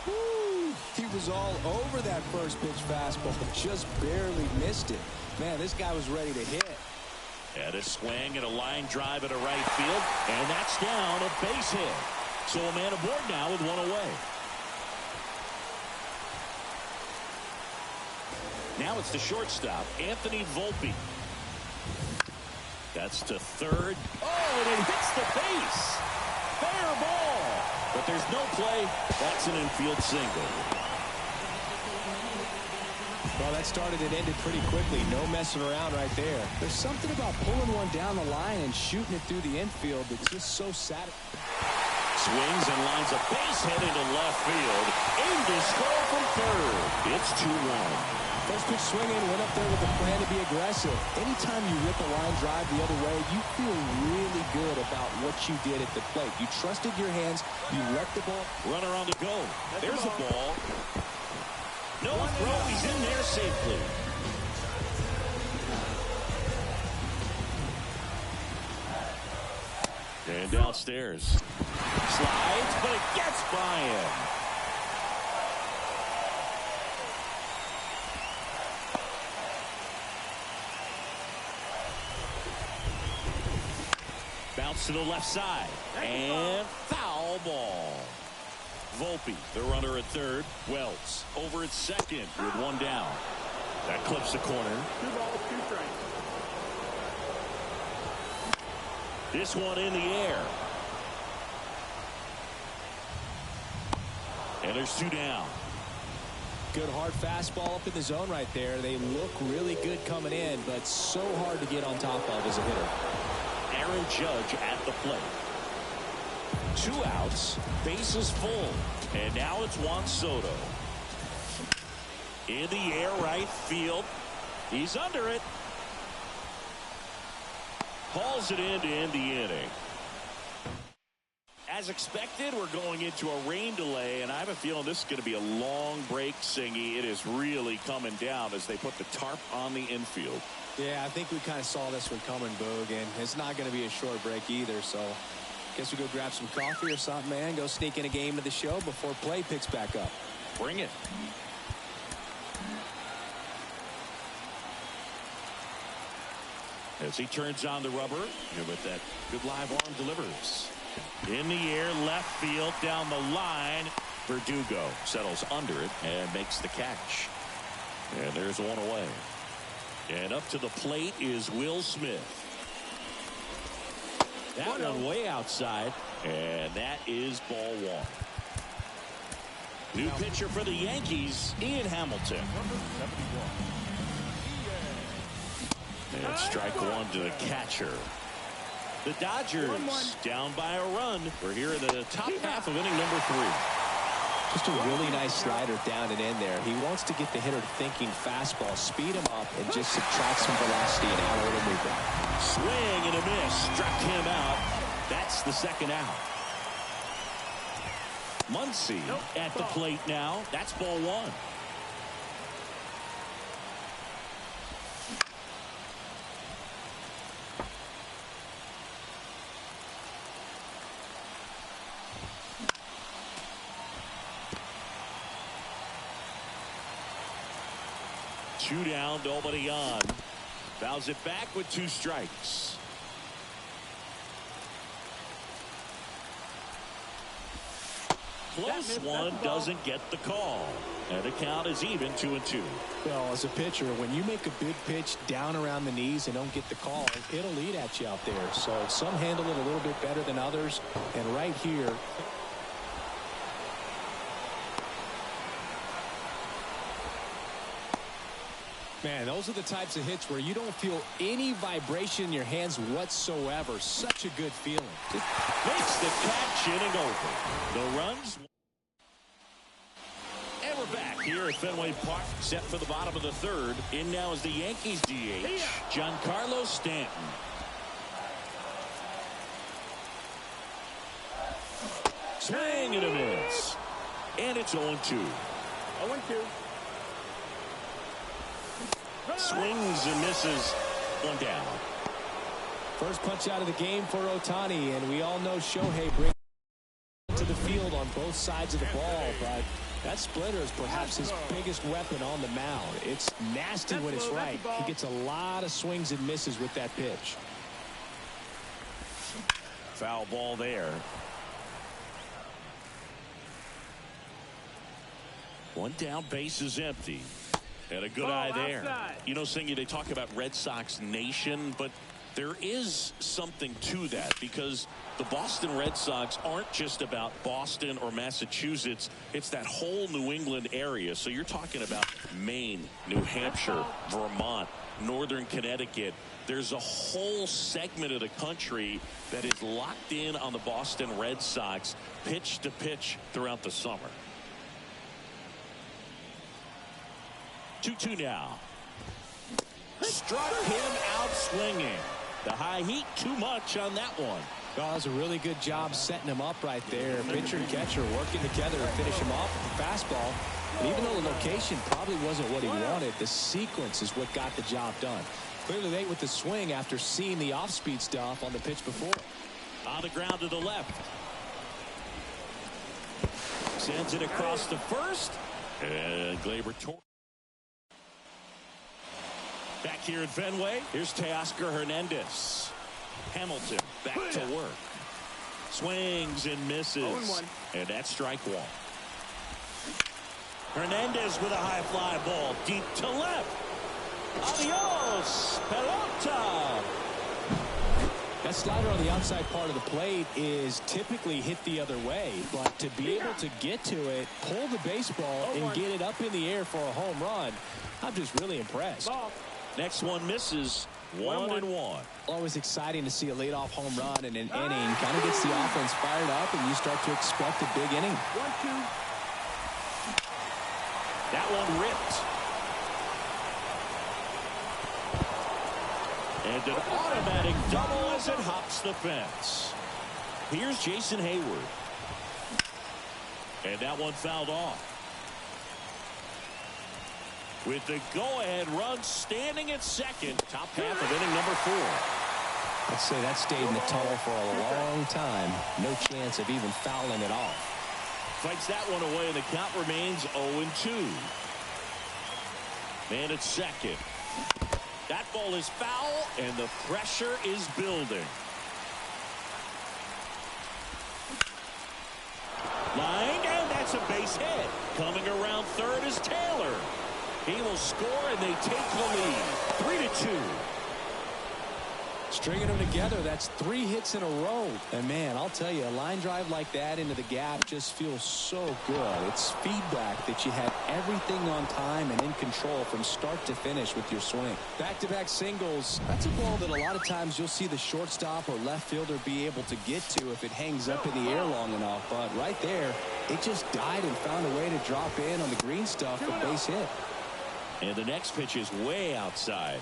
Speaker 1: Woo, he was all over that first pitch fastball, just barely missed it. Man, this guy was ready to hit.
Speaker 2: And a swing and a line drive at a right field, and that's down, a base hit. So a man aboard now with 1 away. Now it's the shortstop, Anthony Volpe. That's to third. Oh, and it hits the base. Fair ball. But there's no play. That's an infield single.
Speaker 1: Well, that started and ended pretty quickly. No messing around right there. There's something about pulling one down the line and shooting it through the infield that's just so satisfying.
Speaker 2: Swings and lines a base hit into left field. Aim to score from third. It's 2-1.
Speaker 1: First pitch swinging, went up there with a plan to be aggressive. Anytime you rip a line drive the other way, you feel really good about what you did at the plate. You trusted your hands. You let the ball.
Speaker 2: Runner on the go. There's the ball. No throw. He's in there safely. And downstairs. Slides, but it gets by him. Bounce to the left side. And foul ball. Volpe, the runner at third. Wells over at second with 1 down. That clips the corner.
Speaker 3: 2 balls, 2 strikes.
Speaker 2: This one in the air. And there's 2 down.
Speaker 1: Good hard fastball up in the zone right there. They look really good coming in, but so hard to get on top of as a hitter.
Speaker 2: Aaron Judge at the plate. 2 outs, bases full, and now it's Juan Soto. In the air right field. He's under it. Hauls it in to end the inning. As expected, we're going into a rain delay, and I have a feeling this is going to be a long break, Singy. It is really coming down as they put the tarp on the infield.
Speaker 1: Yeah, I think we kind of saw this one coming, Boog, and it's not going to be a short break either, so guess we go grab some coffee or something, man. Go sneak in a game of the show before play picks back up.
Speaker 2: Bring it. As he turns on the rubber, and with that good live arm delivers. In the air, left field, down the line. Verdugo settles under it and makes the catch. And there's 1 away. And up to the plate is Will Smith. That one way outside, and that is ball 1. New pitcher for the Yankees, Ian Hamilton. And strike 1 to the catcher. The Dodgers down by a run. We're here in the top half of inning number 3.
Speaker 1: Just a really nice slider down and in there. He wants to get the hitter thinking fastball, speed him up, and just subtract some velocity and out of the movement.
Speaker 2: Swing and a miss. Struck him out. That's the 2nd out. Muncy at the plate now. That's ball 1. Two down, nobody on. Fouls it back with 2 strikes. Close one, doesn't get the call. And the count is even, 2-2.
Speaker 1: Well, as a pitcher, when you make a big pitch down around the knees and don't get the call, it'll eat at you out there. So some handle it a little bit better than others. And right here,
Speaker 4: Man, those are the types of hits where you don't feel any vibration in your hands whatsoever. Such a good feeling.
Speaker 2: Makes the catch, inning over. The runs. And we're back here at Fenway Park, set for the bottom of the third. In now is the Yankees DH, Giancarlo Stanton. Swing and a miss. And it's 0-2.
Speaker 3: 0-2.
Speaker 2: Swings and misses. One down.
Speaker 4: First punch out of the game for Ohtani, and we all know Shohei brings to the field on both sides of the ball, but that splitter is perhaps his biggest weapon on the mound. It's nasty when it's right. He gets a lot of swings and misses with that pitch.
Speaker 2: Foul ball there. One down, base is empty. And a good eye there.
Speaker 3: Outside.
Speaker 2: You know, Singy, they talk about Red Sox Nation, but there is something to that because the Boston Red Sox aren't just about Boston or Massachusetts. It's that whole New England area. So you're talking about Maine, New Hampshire, Vermont, Northern Connecticut. There's a whole segment of the country that is locked in on the Boston Red Sox pitch to pitch throughout the summer. 2-2 now. Struck him out swinging. The high heat too much on that one.
Speaker 4: Oh, that was a really good job setting him up right there. Pitcher and catcher working together to finish him off with the fastball. And even though the location probably wasn't what he wanted, the sequence is what got the job done. Clearly late with the swing after seeing the off-speed stuff on the pitch before.
Speaker 2: On the ground to the left. Sends it across the first. And Gleyber Torres. Back here at Fenway, here's Teoscar Hernandez. Hamilton back to work. Swings and misses.
Speaker 3: 0-1.
Speaker 2: And that's strike one. Hernandez with a high fly ball deep to left. Adios, pelota.
Speaker 4: That slider on the outside part of the plate is typically hit the other way, but to be able to get to it, pull the baseball, and get it up in the air for a home run, I'm just really impressed.
Speaker 2: Next one misses. 1-1.
Speaker 4: Always exciting to see a leadoff home run in an inning. Kind of gets the offense fired up, and you start to expect a big inning.
Speaker 3: 1-2.
Speaker 2: That one ripped. And an automatic double as it hops the fence. Here's Jason Hayward. And that one fouled off. With the go-ahead run standing at second, top half of inning number 4.
Speaker 4: I'd say that stayed in the tunnel for a long time. No chance of even fouling it off.
Speaker 2: Fights that one away, and the count remains 0-2. Man at second. That ball is foul, and the pressure is building. Line, and that's a base hit. Coming around third is Taylor. He will score, and they take the lead. 3-2.
Speaker 4: Stringing them together, that's 3 hits in a row. And, man, I'll tell you, a line drive like that into the gap just feels so good. It's feedback that you have everything on time and in control from start to finish with your swing. Back-to-back singles, that's a ball that a lot of times you'll see the shortstop or left fielder be able to get to if it hangs up in the air long enough. But right there, it just died and found a way to drop in on the green stuff for base hit.
Speaker 2: And the next pitch is way outside.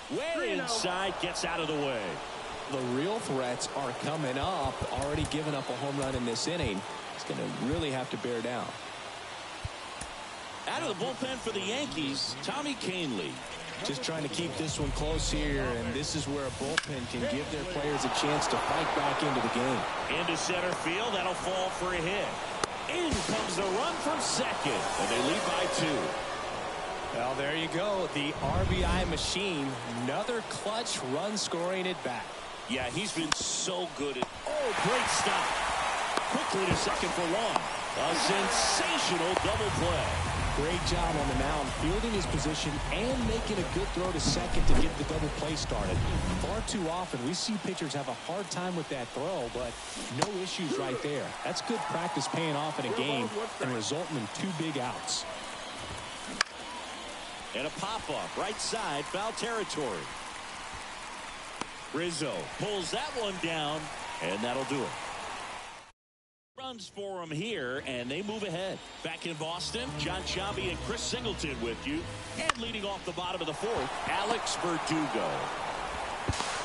Speaker 2: Way inside, gets out of the way.
Speaker 4: The real threats are coming up. Already given up a home run in this inning. It's going to really have to bear down.
Speaker 2: Out of the bullpen for the Yankees, Tommy Kahnle.
Speaker 4: Just trying to keep this one close here, and this is where a bullpen can give their players a chance to fight back into the game.
Speaker 2: Into center field, that'll fall for a hit. In comes the run from second, and they lead by 2.
Speaker 4: Well, there you go. The RBI machine. Another clutch run scoring at bat.
Speaker 2: Yeah, he's been so good at... Oh, great stop. Quickly to second for 1. A sensational double play.
Speaker 4: Great job on the mound, fielding his position and making a good throw to second to get the double play started. Far too often, we see pitchers have a hard time with that throw, but no issues right there. That's good practice paying off in a game and resulting in 2 big outs.
Speaker 2: And a pop-up right side, foul territory. Rizzo pulls that one down, and that'll do it. Runs for him here, and they move ahead. Back in Boston, John Chavi and Chris Singleton with you. And leading off the bottom of the fourth, Alex Verdugo.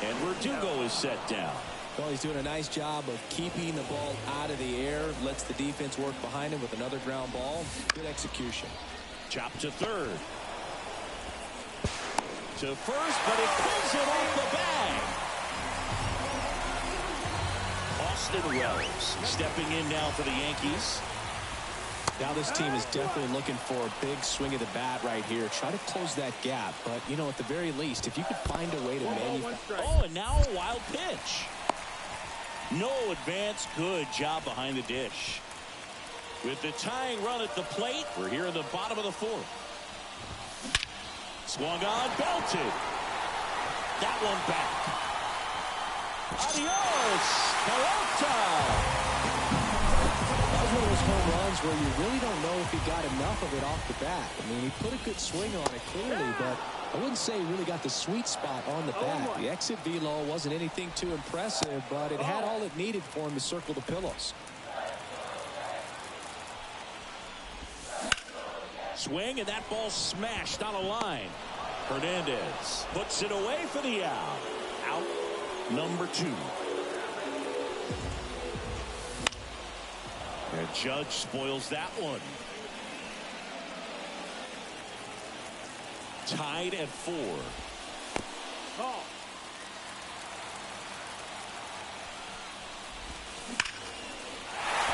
Speaker 2: And Verdugo is set down.
Speaker 4: Well, he's doing a nice job of keeping the ball out of the air. Lets the defense work behind him with another ground ball. Good execution.
Speaker 2: Chop to third. To first, but it pulls it off the bag. Austin Wells stepping in now for the Yankees.
Speaker 4: Now this team is definitely looking for a big swing of the bat right here. Try to close that gap. But, you know, at the very least, if you could find a way to manufacture.
Speaker 2: Oh, and now a wild pitch. No advance. Good job behind the dish. With the tying run at the plate, we're here in the bottom of the fourth. Swung on, belted. That one back. Adios, Peralta.
Speaker 4: That was one of those home runs where you really don't know if he got enough of it off the bat. I mean, he put a good swing on it clearly, but I wouldn't say he really got the sweet spot on the bat. The exit velo wasn't anything too impressive, but it had all it needed for him to circle the pillows.
Speaker 2: Swing, and that ball smashed on a line. Hernandez puts it away for the out. Out number 2. And Judge spoils that one. Tied at 4.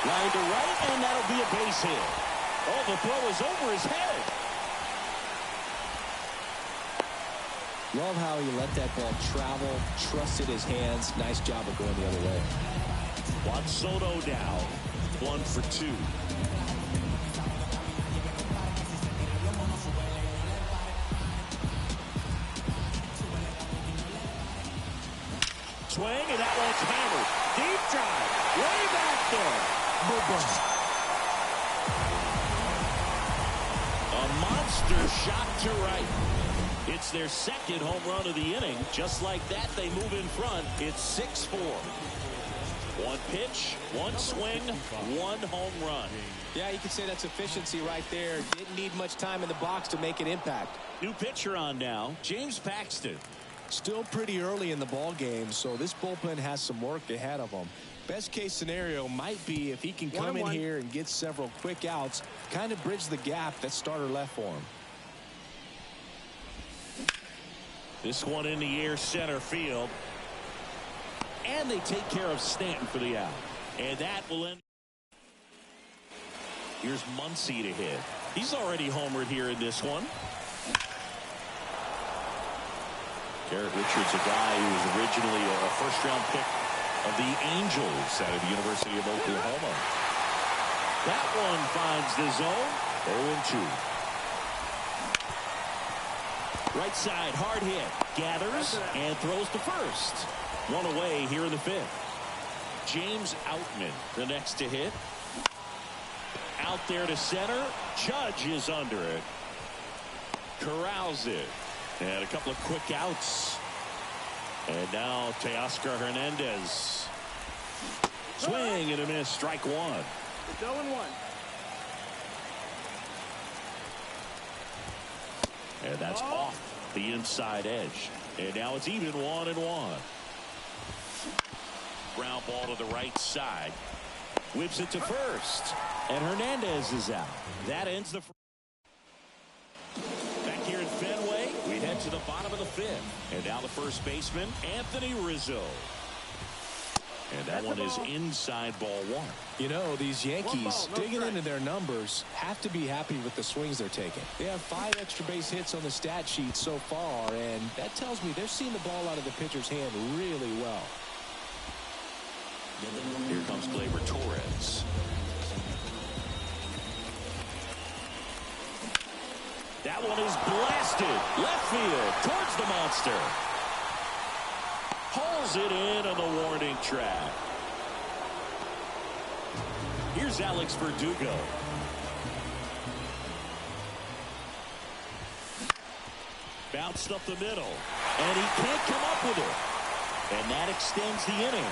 Speaker 2: Line to right, and that'll be a base hit. Oh, the throw is over his head.
Speaker 4: Love how he let that ball travel, trusted his hands. Nice job of going the other way.
Speaker 2: Juan Soto down. 1 for 2. Swing, and that one's hammered. Deep drive. Way back there. A monster shot to right. It's their second home run of the inning. Just like that, they move in front. It's 6-4. 1 pitch, 1 swing, 1 home run.
Speaker 4: Yeah, you could say that's efficiency right there. Didn't need much time in the box to make an impact.
Speaker 2: New pitcher on now, James Paxton.
Speaker 4: Still pretty early in the ball game, so this bullpen has some work ahead of them. Best case scenario might be if he can come in here and get several quick outs, kind of bridge the gap that starter left for him.
Speaker 2: This one in the air, center field. And they take care of Stanton for the out. And that will end. Here's Muncy to hit. He's already homered here in this one. Garrett Richards, a guy who was originally a first-round pick of the Angels out of the University of Oklahoma. That one finds the zone. 0-2. Right side, hard hit. Gathers and throws to first. 1 away here in the 5th. James Outman, the next to hit. Out there to center. Judge is under it. Corrals it. And a couple of quick outs. And now Teoscar Hernandez. Swing and a miss. Strike 1.
Speaker 3: It's 0-1.
Speaker 2: And that's off the inside edge. And now it's even 1-1. Ground ball to the right side. Whips it to first. And Hernandez is out. That ends the. Back here in Fenway, we head to the bottom of the 5th. And now the first baseman, Anthony Rizzo. And that one is inside ball 1.
Speaker 4: You know, these Yankees digging into their numbers have to be happy with the swings they're taking. They have 5 extra base hits on the stat sheet so far, and that tells me they're seeing the ball out of the pitcher's hand really well.
Speaker 2: Here comes Gleyber Torres. That one is blasted left field towards the monster. Hauls it in on the warning track. Here's Alex Verdugo. bounced up the middle. And he can't come up with it. And that extends the inning.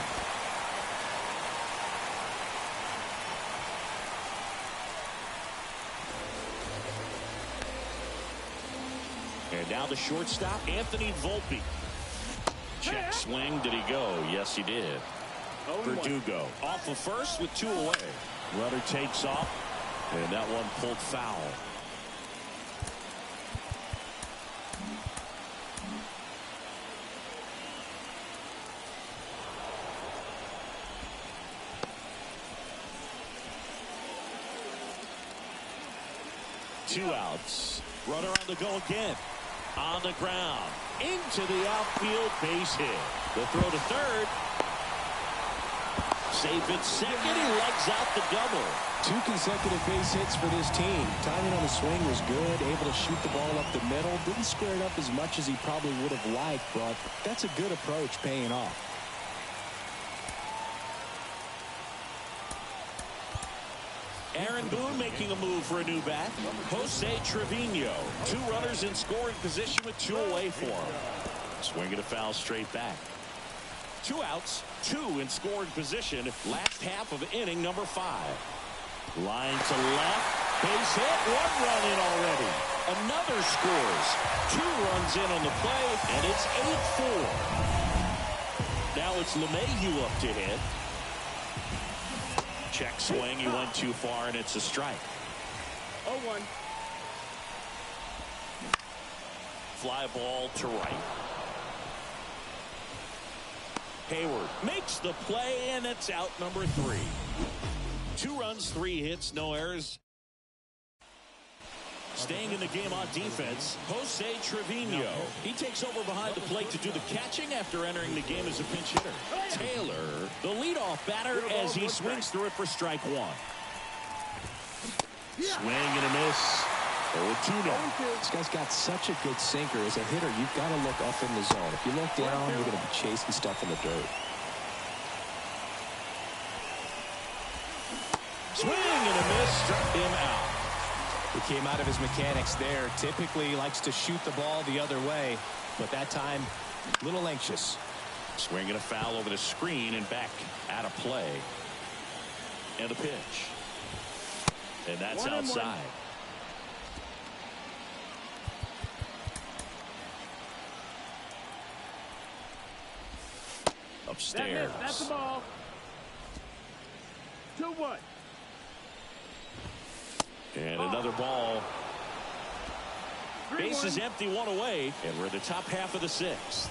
Speaker 2: And now the shortstop, Anthony Volpe. Check swing. Did he go? Yes, he did. Verdugo off of first with 2 away. Runner takes off, and that one pulled foul. Two outs. Runner on the go again. On the ground. Into the outfield, base hit. The throw to third. Safe at second. He legs out the double.
Speaker 1: 2 consecutive base hits for this team. Timing on the swing was good. Able to shoot the ball up the middle. Didn't square it up as much as he probably would have liked, but that's a good approach paying off.
Speaker 2: Aaron Boone making a move for a new bat. Jose Trevino. 2 runners in scoring position with 2 away for him. Swinging a foul straight back. 2 outs, 2 in scoring position. Last half of inning number 5. Line to left. Base hit. 1 run in already. Another scores. 2 runs in on the play, and it's 8-4. Now it's LeMahieu up to hit. Check swing. He went too far, and it's a strike.
Speaker 3: 0-1.
Speaker 2: Fly ball to right. Hayward makes the play, and it's out number 3. 2 runs, 3 hits, no errors. Staying in the game on defense, Jose Trevino. He takes over behind the plate to do the catching after entering the game as a pinch hitter. Taylor, the leadoff batter, as he swings through it for strike 1. Swing and a miss. 0-2 now.
Speaker 1: This guy's got such a good sinker. As a hitter, you've got to look up in the zone. If you look down, you're going to be chasing stuff in the dirt.
Speaker 2: Swing and a miss. Struck him out.
Speaker 4: He came out of his mechanics there. Typically likes to shoot the ball the other way, but that time a little anxious.
Speaker 2: Swinging a foul over the screen and back out of play. And the pitch. And that's outside. Upstairs.
Speaker 3: That's the ball. 2-1.
Speaker 2: And another ball. Bases empty, 1 away, and we're in the top half of the 6th.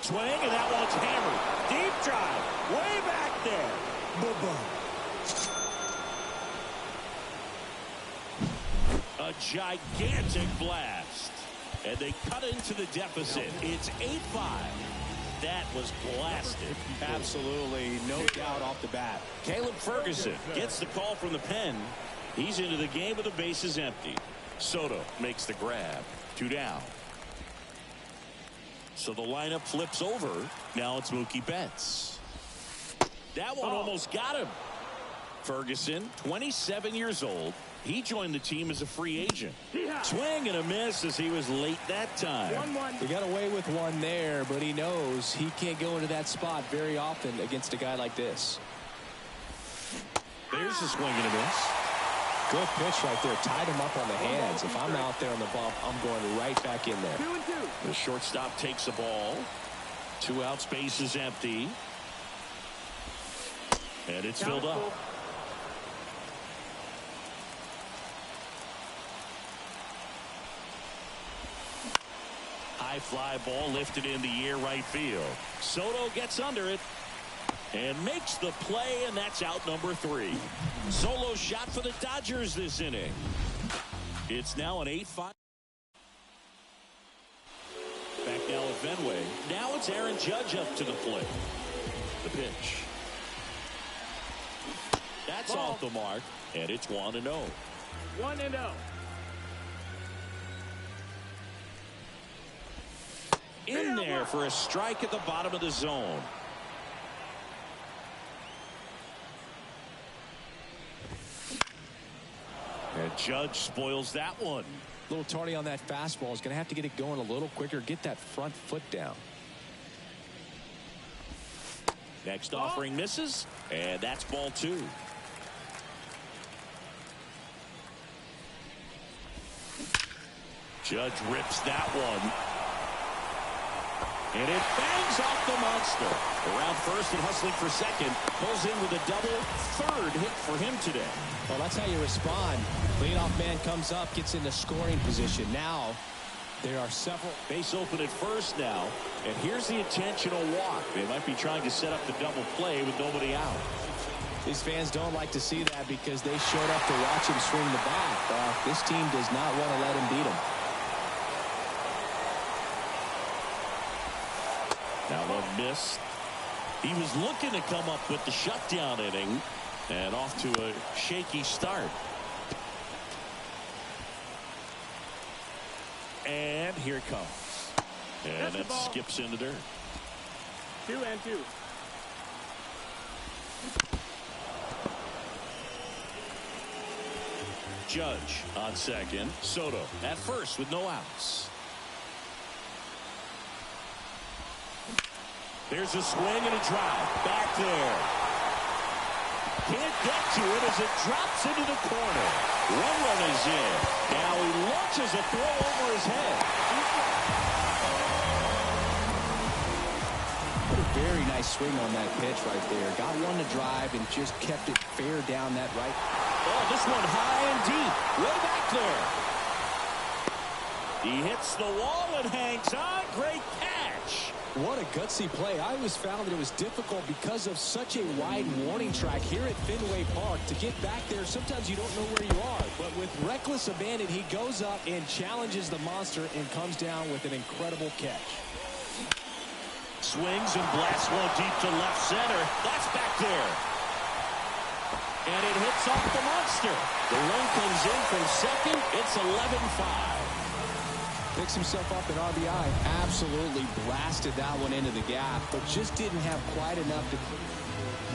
Speaker 2: Swing, and that one's hammered. Deep drive, way back there. A gigantic blast. And they cut into the deficit. It's 8-5. That was blasted.
Speaker 4: Absolutely, no doubt off the bat.
Speaker 2: Caleb Ferguson gets the call from the pen. He's into the game with the bases empty. Soto makes the grab. 2 down. So the lineup flips over. Now it's Mookie Betts. That one almost got him. Ferguson, 27 years old. He joined the team as a free agent. Swing and a miss as he was late that time.
Speaker 3: 1-1.
Speaker 1: He got away with one there, but he knows he can't go into that spot very often against a guy like this.
Speaker 2: There's the swing and a miss.
Speaker 1: Good pitch right there. Tied him up on the hands. If I'm out there on the bump, I'm going right back in there.
Speaker 3: 2-2.
Speaker 2: The shortstop takes the ball. 2 outs, base is empty. And it's filled up. High fly ball lifted in the air right field. Soto gets under it and makes the play, and that's out number 3. Solo shot for the Dodgers this inning. It's now an 8-5. Back now at Fenway. Now it's Aaron Judge up to the plate. The pitch. That's off the mark, and it's 1-0.
Speaker 3: 1-0.
Speaker 2: In there for a strike at the bottom of the zone. And Judge spoils that one.
Speaker 4: A little tardy on that fastball. Is going to have to get it going a little quicker. Get that front foot down.
Speaker 2: Next offering misses, and that's ball 2. Judge rips that one. And it bangs off the monster. Around first and hustling for second. Pulls in with a double. Third hit for him today.
Speaker 4: Well, that's how you respond. Leadoff man comes up, gets into scoring position. Now, there are several.
Speaker 2: Base open at first now. And here's the intentional walk. They might be trying to set up the double play with nobody out.
Speaker 4: These fans don't like to see that because they showed up to watch him swing the bat. This team does not want to let him beat him.
Speaker 2: Now one missed. He was looking to come up with the shutdown inning, and off to a shaky start. And here it comes. And it skips into dirt.
Speaker 3: 2-2.
Speaker 2: Judge on second. Soto at first with no outs. There's a swing and a drive. Back there. Can't get to it as it drops into the corner. One run is in. Now he launches a throw over his head.
Speaker 4: What a very nice swing on that pitch right there. Got one to drive and just kept it fair down that right.
Speaker 2: Oh, this one high and deep. Way back there. He hits the wall and hangs on. Great catch.
Speaker 4: What a gutsy play. I always found that it was difficult because of such a wide warning track here at Fenway Park. To get back there, sometimes you don't know where you are. But with reckless abandon, he goes up and challenges the monster and comes down with an incredible catch.
Speaker 2: Swings and blasts one deep to left center. That's back there. And it hits off the monster. The run comes in from second. It's 11-5.
Speaker 4: Picks himself up an RBI. Absolutely blasted that one into the gap, but just didn't have quite enough to.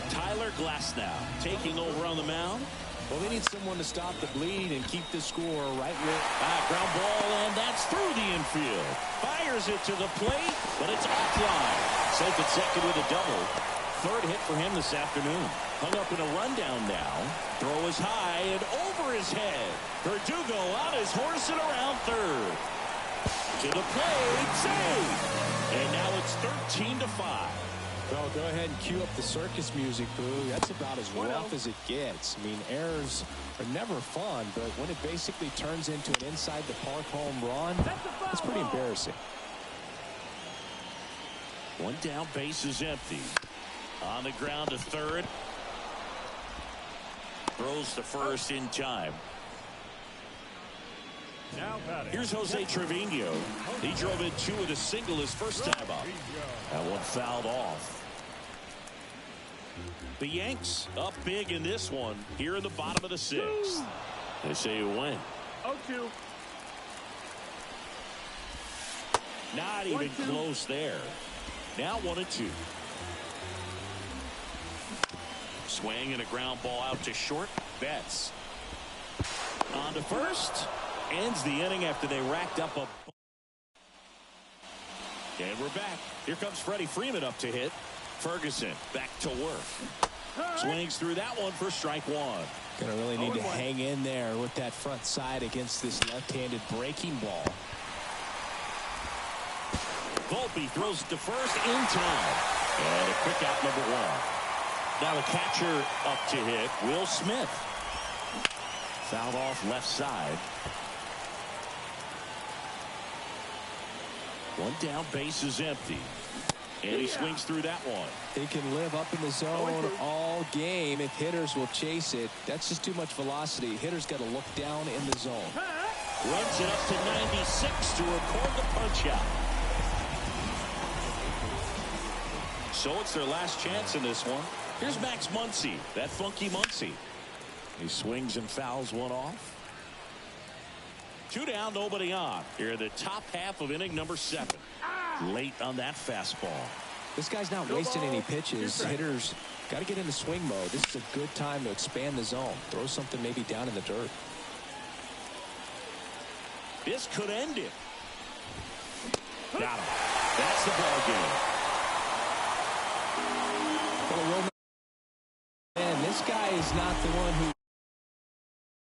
Speaker 2: Tyler Glasnow taking over on the mound.
Speaker 4: Well, they need someone to stop the bleed and keep the score right where.
Speaker 2: Ground ball, and that's through the infield. Fires it to the plate, but it's offline. Safe at second with a double. Third hit for him this afternoon. Hung up in a rundown now. Throw is high and over his head. Verdugo on his horse and around third. To the plate, save! And now it's 13-5.
Speaker 4: Well, go ahead and cue up the circus music, Boo. That's about as rough as it gets. I mean, errors are never fun, but when it basically turns into an inside-the-park home run, it's pretty embarrassing.
Speaker 2: One down, base is empty. On the ground to third. Throws to first in time. Here's Jose Trevino. He drove in 2 with a single his first time up. That one fouled off. The Yanks up big in this one here in the bottom of the 6th. They say you win.
Speaker 3: 0-2.
Speaker 2: Not even close there. Now 1-2. Swing and a ground ball out to short. Betts on to first. Ends the inning after they racked up a. And we're back. Here comes Freddie Freeman up to hit. Ferguson back to work. Swings through that one for strike one.
Speaker 4: Gonna really need to hang in there with that front side against this left-handed breaking ball.
Speaker 2: Volpe throws it to first in time. And a quick out number 1. Now the catcher up to hit. Will Smith. Fouled off left side. One down, base is empty. And he swings through that one.
Speaker 4: They can live up in the zone all game if hitters will chase it. That's just too much velocity. Hitters got to look down in the zone.
Speaker 2: Runs it up to 96 to record the punch out. So it's their last chance in this one. Here's Max Muncy, that funky Muncy. He swings and fouls one off. 2 down, nobody on. Here in the top half of inning number 7. Late on that fastball.
Speaker 4: This guy's not wasting any pitches. Hitters got to get into swing mode. This is a good time to expand the zone. Throw something maybe down in the dirt.
Speaker 2: This could end it. Got him. That's the ball game.
Speaker 4: And this guy is not the one who